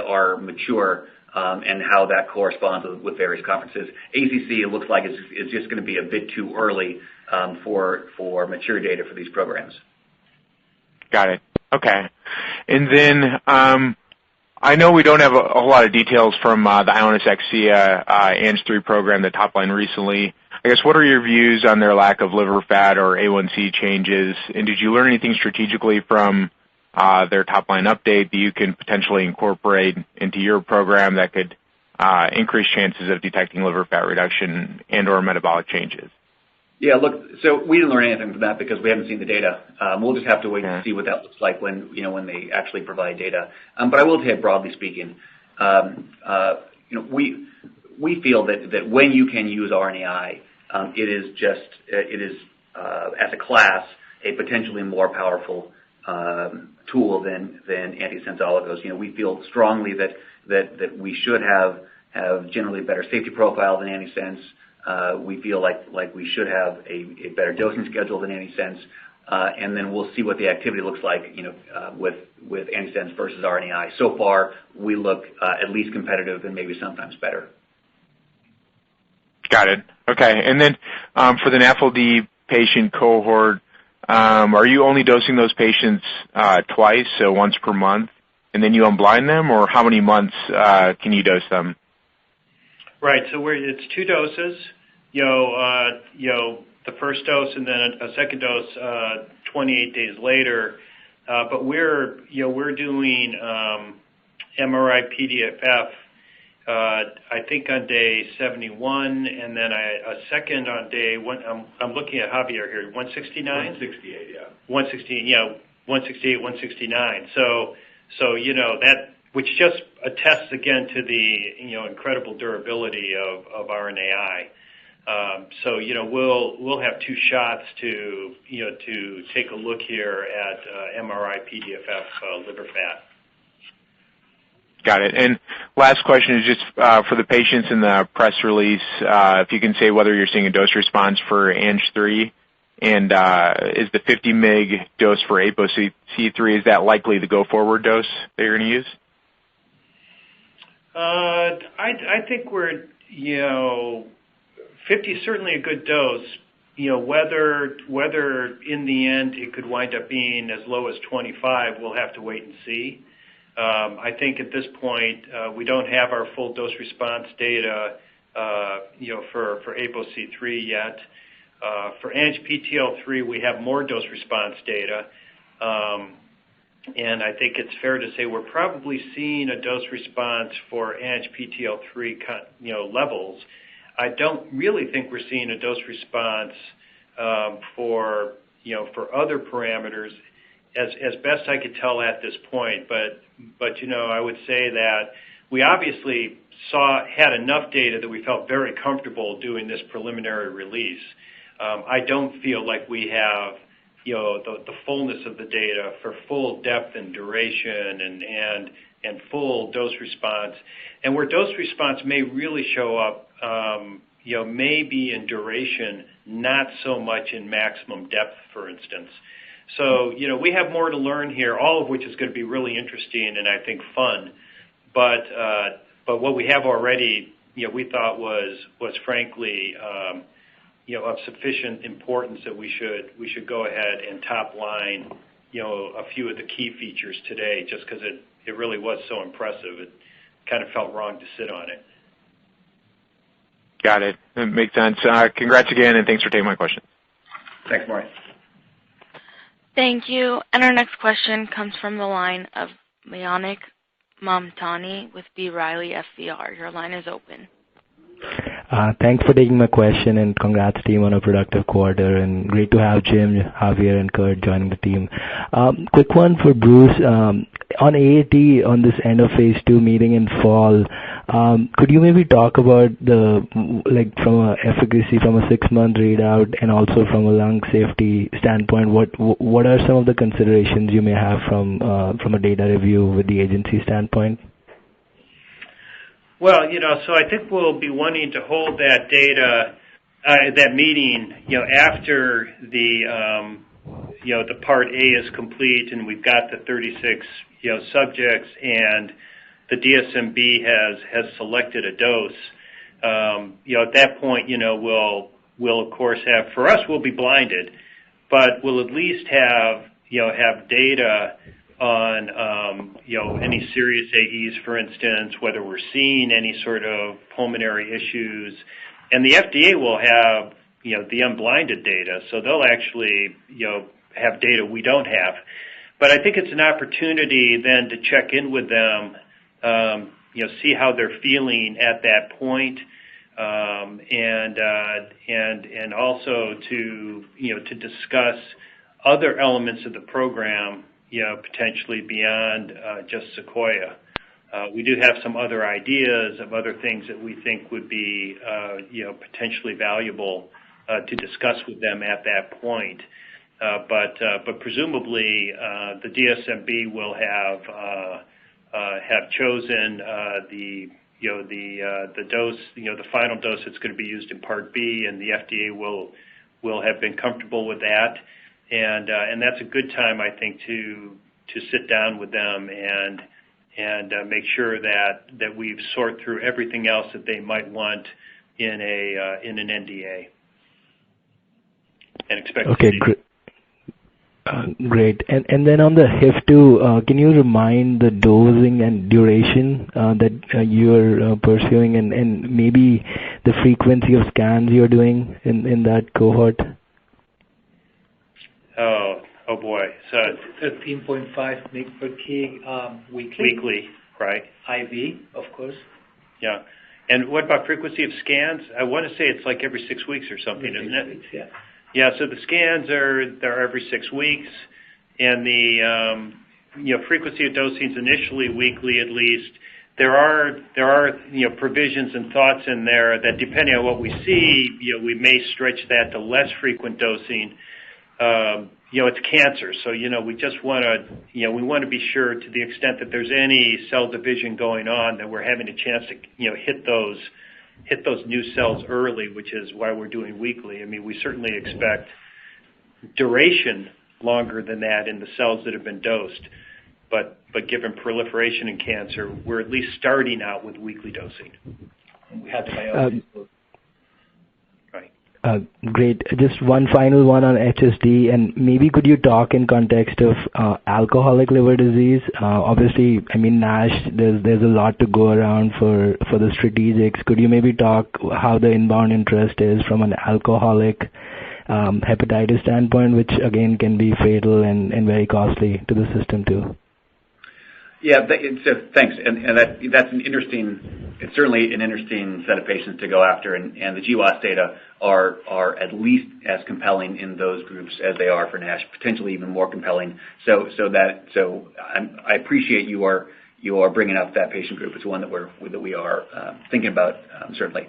are mature and how that corresponds with various conferences. ACC, it looks like, is just going to be a bit too early for mature data for these programs. Got it. Okay. And then I know we don't have a whole lot of details from the Ionis-Exia ANZ3 program that top line recently. I guess, what are your views on their lack of liver fat or A1C changes? And did you learn anything strategically from their top line update that you can potentially incorporate into your program that could increase chances of detecting liver fat reduction and or metabolic changes? Yeah, look, so we didn't learn anything from that because we haven't seen the data. We'll just have to wait to see what that looks like when they actually provide data. But I will tell you, broadly speaking, we feel that when you can use RNAi, it is as a class a potentially more powerful tool than antisense oligos. We feel strongly that we should have generally a better safety profile than antisense. We feel like we should have a better dosing schedule than antisense, and then we'll see what the activity looks like, with antisense versus RNAi. So far, we look at least competitive and maybe sometimes better. Got it. Okay. And then for the NAFLD patient cohort, are you only dosing those patients twice, so once per month, and then you unblind them, or how many months can you dose them? Right. So it's 2 doses. The first dose and then a second dose 28 days later. But we're doing MRI PDFF. I think on day 71, and then a second on day one. I'm looking at Javier here. 169. 168, yeah. 168, yeah. 168, 169. So that, which just attests again to the incredible durability of RNAi. So we'll have 2 shots to take a look here at MRI PDFF liver fat. Got it. And last question is just for the patients in the press release, if you can say whether you're seeing a dose response for ANG3, and is the 50 mg dose for ApoC3, is that likely the go-forward dose that you're going to use? I think we're 50 is certainly a good dose. Whether in the end it could wind up being as low as 25, we'll have to wait and see. I think at this point we don't have our full dose response data, for ApoC3 yet. For ANGPTL3, we have more dose response data, and I think it's fair to say we're probably seeing a dose response for ANGPTL3 levels. I don't really think we're seeing a dose response for other parameters, as best I could tell at this point. But I would say that we obviously had enough data that we felt very comfortable doing this preliminary release. I don't feel like we have the fullness of the data for full depth and duration and full dose response. And where dose response may really show up, maybe in duration, not so much in maximum depth, for instance. So, we have more to learn here, all of which is going to be really interesting and I think fun. But what we have already, we thought was frankly, of sufficient importance that we should go ahead and top line, a few of the key features today, just because it really was so impressive. It kind of felt wrong to sit on it. Got it. That makes sense. Congrats again, and thanks for taking my question. Thanks, Maury. Thank you. And our next question comes from the line of Mayank Mamtani with B. Riley FBR. Your line is open. Thanks for taking my question, and congrats team on a productive quarter, and great to have Jim, Javier, and Kurt joining the team. Quick one for Bruce. On AAT, on this end of phase 2 meeting in fall, could you maybe talk about from a efficacy from a 6-month readout and also from a lung safety standpoint, what are some of the considerations you may have from a data review with the agency standpoint? Well, so I think we'll be wanting to hold that data, that meeting, after the part A is complete and we've got the 36, subjects and the DSMB has selected a dose. At that point, we'll of course have, for us, we'll be blinded, but we'll at least have data on, any serious AEs, for instance, whether we're seeing any sort of pulmonary issues. And the FDA will have, the unblinded data, so they'll actually, have data we don't have. But I think it's an opportunity then to check in with them, see how they're feeling at that point. and also to discuss other elements of the program, potentially beyond just Sequoia. We do have some other ideas of other things that we think would be potentially valuable to discuss with them at that point. But presumably the DSMB will have chosen the dose, the final dose that's going to be used in Part B, and the FDA will have been comfortable with that, and that's a good time, I think, to sit down with them and make sure that we've sorted through everything else that they might want in an NDA, and expect. Okay, great. Great. And then on the HIF2, can you remind the dosing and duration that you're pursuing, and maybe the frequency of scans you're doing in that cohort? Oh boy. So 13.5 mg per kg weekly. Weekly, right? IV, of course. Yeah. And what about frequency of scans? I want to say it's like every 6 weeks or something, isn't it? Weeks, yeah. Yeah, so the scans they're every 6 weeks, and the frequency of dosing is initially weekly at least. There are provisions and thoughts in there that, depending on what we see, we may stretch that to less frequent dosing. It's cancer, so we just want to be sure, to the extent that there's any cell division going on, that we're having a chance to hit those new cells early, which is why we're doing weekly. I mean, we certainly expect duration longer than that in the cells that have been dosed, but given proliferation in cancer, we're at least starting out with weekly dosing. We have the biopsy. Right. Great. Just one final one on HSD, and maybe could you talk in context of alcoholic liver disease? Obviously, I mean, NASH, there's a lot to go around for the strategics. Could you maybe talk how the inbound interest is from an alcoholic hepatitis standpoint, which again can be fatal and very costly to the system too? Yeah, thanks. And that's an interesting. It's certainly an interesting set of patients to go after, and the GWAS data are at least as compelling in those groups as they are for NASH, potentially even more compelling. So I appreciate you are bringing up that patient group. It's one that we are thinking about, certainly.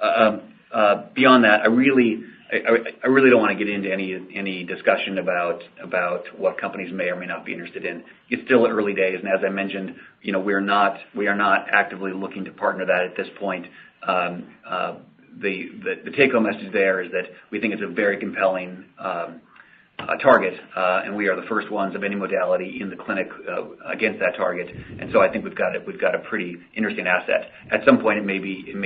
Beyond that, I really don't want to get into any discussion about what companies may or may not be interested in. It's still early days, and as I mentioned, we are not actively looking to partner that at this point. The take-home message there is that we think it's a very compelling target, and we are the first ones of any modality in the clinic against that target. And so I think we've got a pretty interesting asset. At some point, it may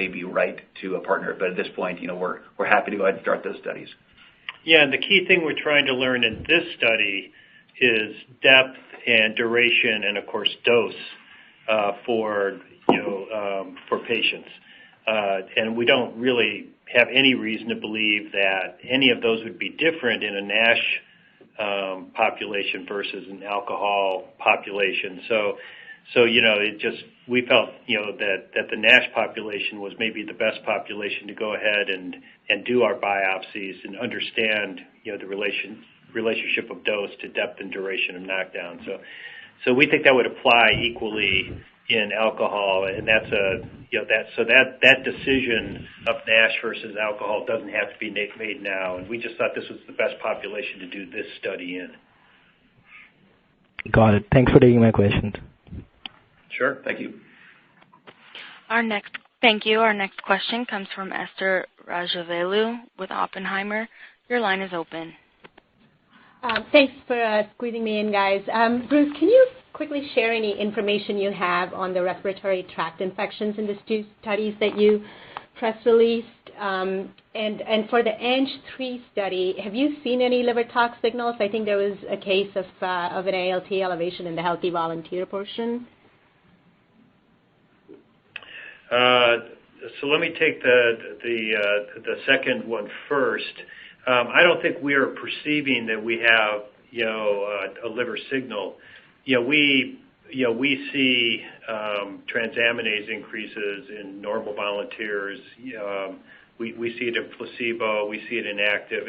be right to partner, but at this point, we're happy to go ahead and start those studies. Yeah, and the key thing we're trying to learn in this study is depth and duration, and of course dose for patients. And we don't really have any reason to believe that any of those would be different in a NASH population versus an alcohol population. So we felt that the NASH population was maybe the best population to go ahead and do our biopsies and understand the relationship of dose to depth and duration of knockdown. So we think that would apply equally in alcohol, and that decision of NASH versus alcohol doesn't have to be made now, and we just thought this was the best population to do this study in. Got it. Thanks for taking my questions. Sure. Thank you. Thank you. Our next question comes from Esther Rajavelu with Oppenheimer. Your line is open. Thanks for squeezing me in, guys. Bruce, can you quickly share any information you have on the respiratory tract infections in the two studies that you press released? And for the ANG3 study, have you seen any liver tox signals? I think there was a case of an ALT elevation in the healthy volunteer portion. So let me take the second one first. I don't think we are perceiving that we have a liver signal. We we see transaminase increases in normal volunteers. We see it in placebo. We see it in active.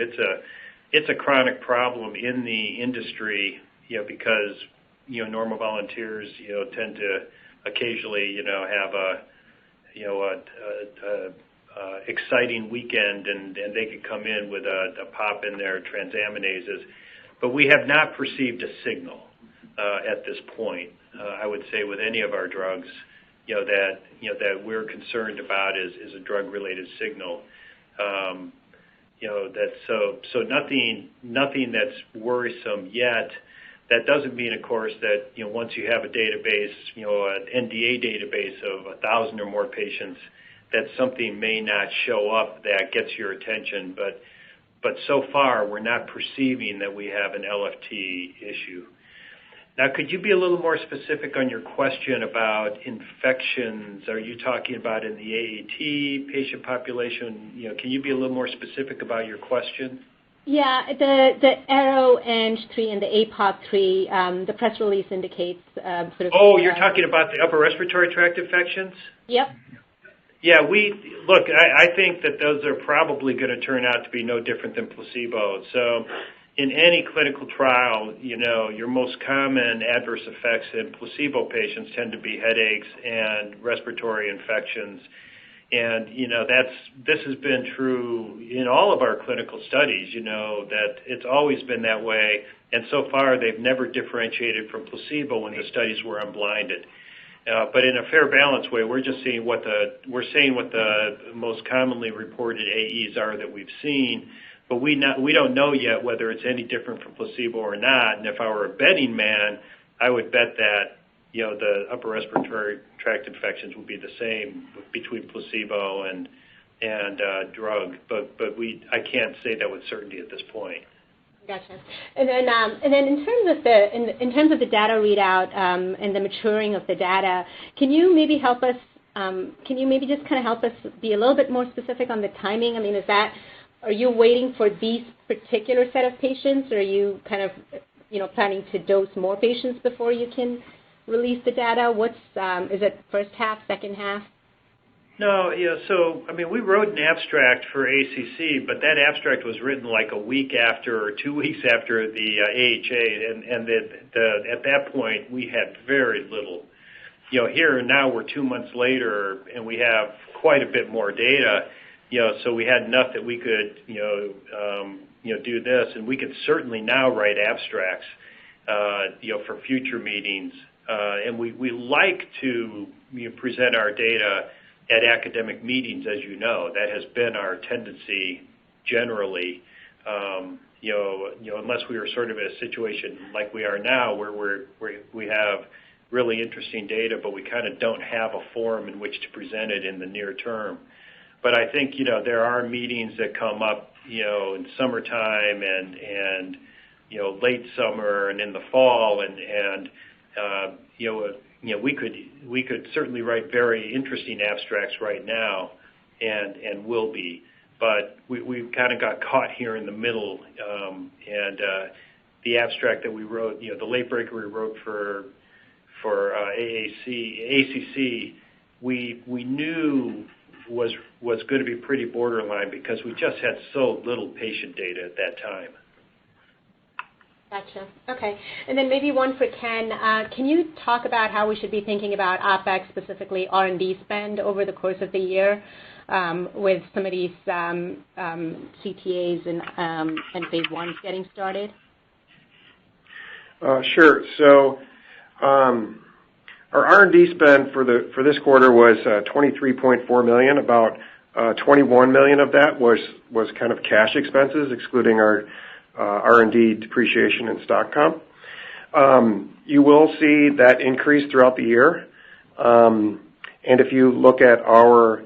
It's a chronic problem in the industry, because normal volunteers tend to occasionally have a exciting weekend, and they could come in with a pop in their transaminases. But we have not perceived a signal at this point. I would say with any of our drugs, that we're concerned about is a drug-related signal. So nothing that's worrisome yet. That doesn't mean, of course, that once you have a database, an NDA database of 1,000 or more patients, that something may not show up that gets your attention. But so far, we're not perceiving that we have an LFT issue. Now, could you be a little more specific on your question about infections? Are you talking about in the AAT patient population? Can you be a little more specific about your question? Yeah, the Aro-Ang3 and the APOC3, the press release indicates sort of... Oh, you're talking about the upper respiratory tract infections? Yep. Yeah, I think that those are probably going to turn out to be no different than placebo. So in any clinical trial, your most common adverse effects in placebo patients tend to be headaches and respiratory infections. And, this has been true in all of our clinical studies, that it's always been that way. And so far, they've never differentiated from placebo when the studies were unblinded. But in a fair balance way, we're just seeing what the most commonly reported AEs are that we've seen. But we don't know yet whether it's any different from placebo or not. And if I were a betting man, I would bet that the upper respiratory tract infections will be the same between placebo and drug. But I can't say that with certainty at this point. Gotcha. And then in terms of the data readout and the maturing of the data, can you maybe help us? Can you maybe just kind of help us be a little bit more specific on the timing? I mean, are you waiting for these particular set of patients, or are you kind of planning to dose more patients before you can release the data? Is it first half, second half? No, so, we wrote an abstract for ACC, but that abstract was written like a week after or 2 weeks after the AHA, and at that point, we had very little. Here now we're 2 months later, and we have quite a bit more data, so we had enough that we could, do this, and we could certainly now write abstracts, for future meetings. And we like to present our data at academic meetings, as you know. That has been our tendency generally, unless we were sort of in a situation like we are now where we have really interesting data, but we kind of don't have a forum in which to present it in the near term. But I think, there are meetings that come up, in summertime and late summer and in the fall, and we could certainly write very interesting abstracts right now, and will be, but we kind of got caught here in the middle, and the abstract that we wrote, the late breaker we wrote for ACC, we knew was going to be pretty borderline because we just had so little patient data at that time. Gotcha. Okay. And then maybe one for Ken. Can you talk about how we should be thinking about OpEx, specifically R&D spend over the course of the year, with some of these CTAs and phase 1s getting started? Sure. So our R&D spend for this quarter was $23.4 million. About $21 million of that was kind of cash expenses, excluding our R&D depreciation and stock comp. You will see that increase throughout the year. And if you look at our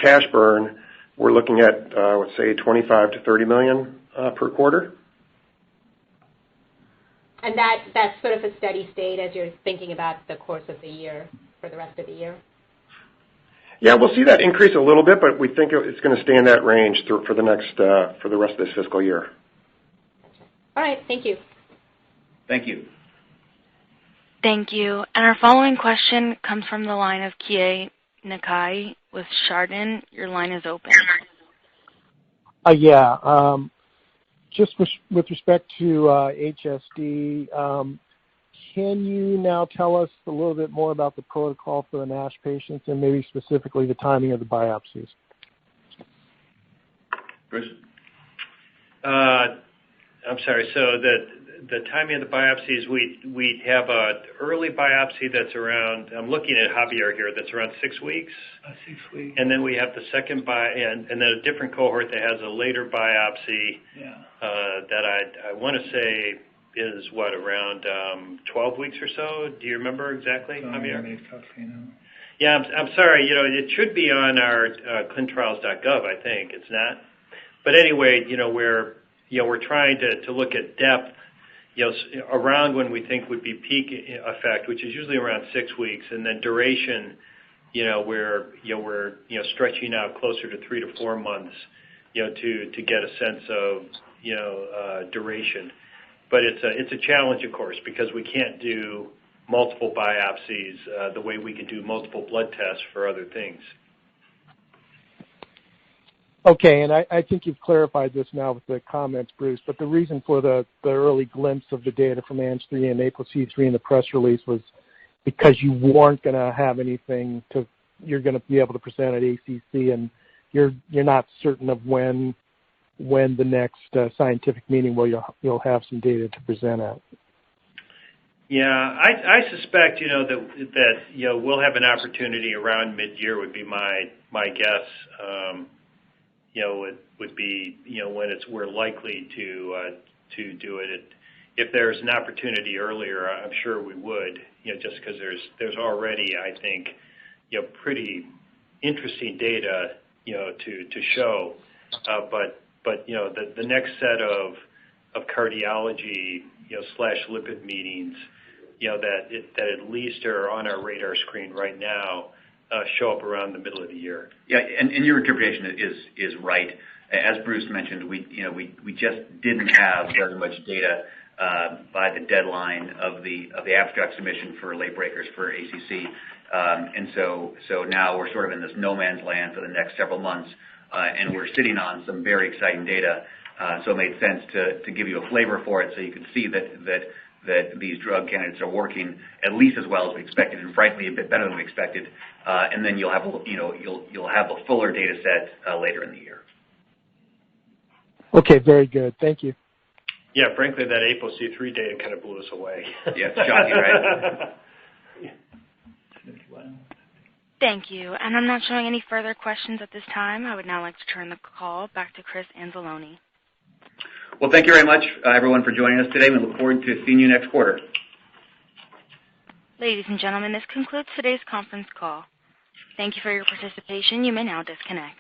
cash burn, we're looking at, let's say, $25 to $30 million per quarter. And that's sort of a steady state as you're thinking about the course of the year, for the rest of the year? Yeah, we'll see that increase a little bit, but we think it's going to stay in that range for the rest of this fiscal year. All right, thank you. Thank you. Thank you. And our following question comes from the line of Kie Nakai with Chardon. Your line is open. Just with respect to HSD, can you now tell us a little bit more about the protocol for the NASH patients and maybe specifically the timing of the biopsies? Bruce? I'm sorry. So the timing of the biopsies, we have an early biopsy that's around, I'm looking at Javier here, that's around 6 weeks. 6 weeks. And then we have the second and then a different cohort that has a later biopsy that I want to say is around 12 weeks or so. Do you remember exactly, Javier? Yeah, I'm sorry. It should be on our clinicaltrials.gov. I think it's not. But anyway, we're trying to look at depth, around when we think would be peak effect, which is usually around 6 weeks, and then duration, we're stretching out closer to 3 to 4 months, to get a sense of duration. But it's a challenge, of course, because we can't do multiple biopsies the way we can do multiple blood tests for other things. Okay, and I think you've clarified this now with the comments, Bruce, but the reason for the early glimpse of the data from ANG3 and ApoC3 in the press release was because you weren't going to have anything you're going to be able to present at ACC, and you're not certain of when the next scientific meeting where you'll have some data to present at. Yeah, I suspect that we'll have an opportunity around mid-year would be my guess. Would be when we're likely to do it. If there's an opportunity earlier, I'm sure we would. Just because there's already, I think, pretty interesting data to show. But the next set of cardiology / lipid meetings that at least are on our radar screen right now show up around the middle of the year. Yeah, and your interpretation is right. As Bruce mentioned, we just didn't have very much data by the deadline of the abstract submission for late breakers for ACC, and so now we're sort of in this no man's land for the next several months, and we're sitting on some very exciting data. So it made sense to give you a flavor for it, so you can see that these drug candidates are working at least as well as we expected, and frankly a bit better than we expected. And then you'll have a fuller data set later in the year. Okay, very good. Thank you. Yeah, frankly, that ApoC3 data kind of blew us away. Yeah, it's shocking, right? Thank you. And I'm not showing any further questions at this time. I would now like to turn the call back to Chris Anzalone. Well, thank you very much, everyone, for joining us today. We look forward to seeing you next quarter. Ladies and gentlemen, this concludes today's conference call. Thank you for your participation. You may now disconnect.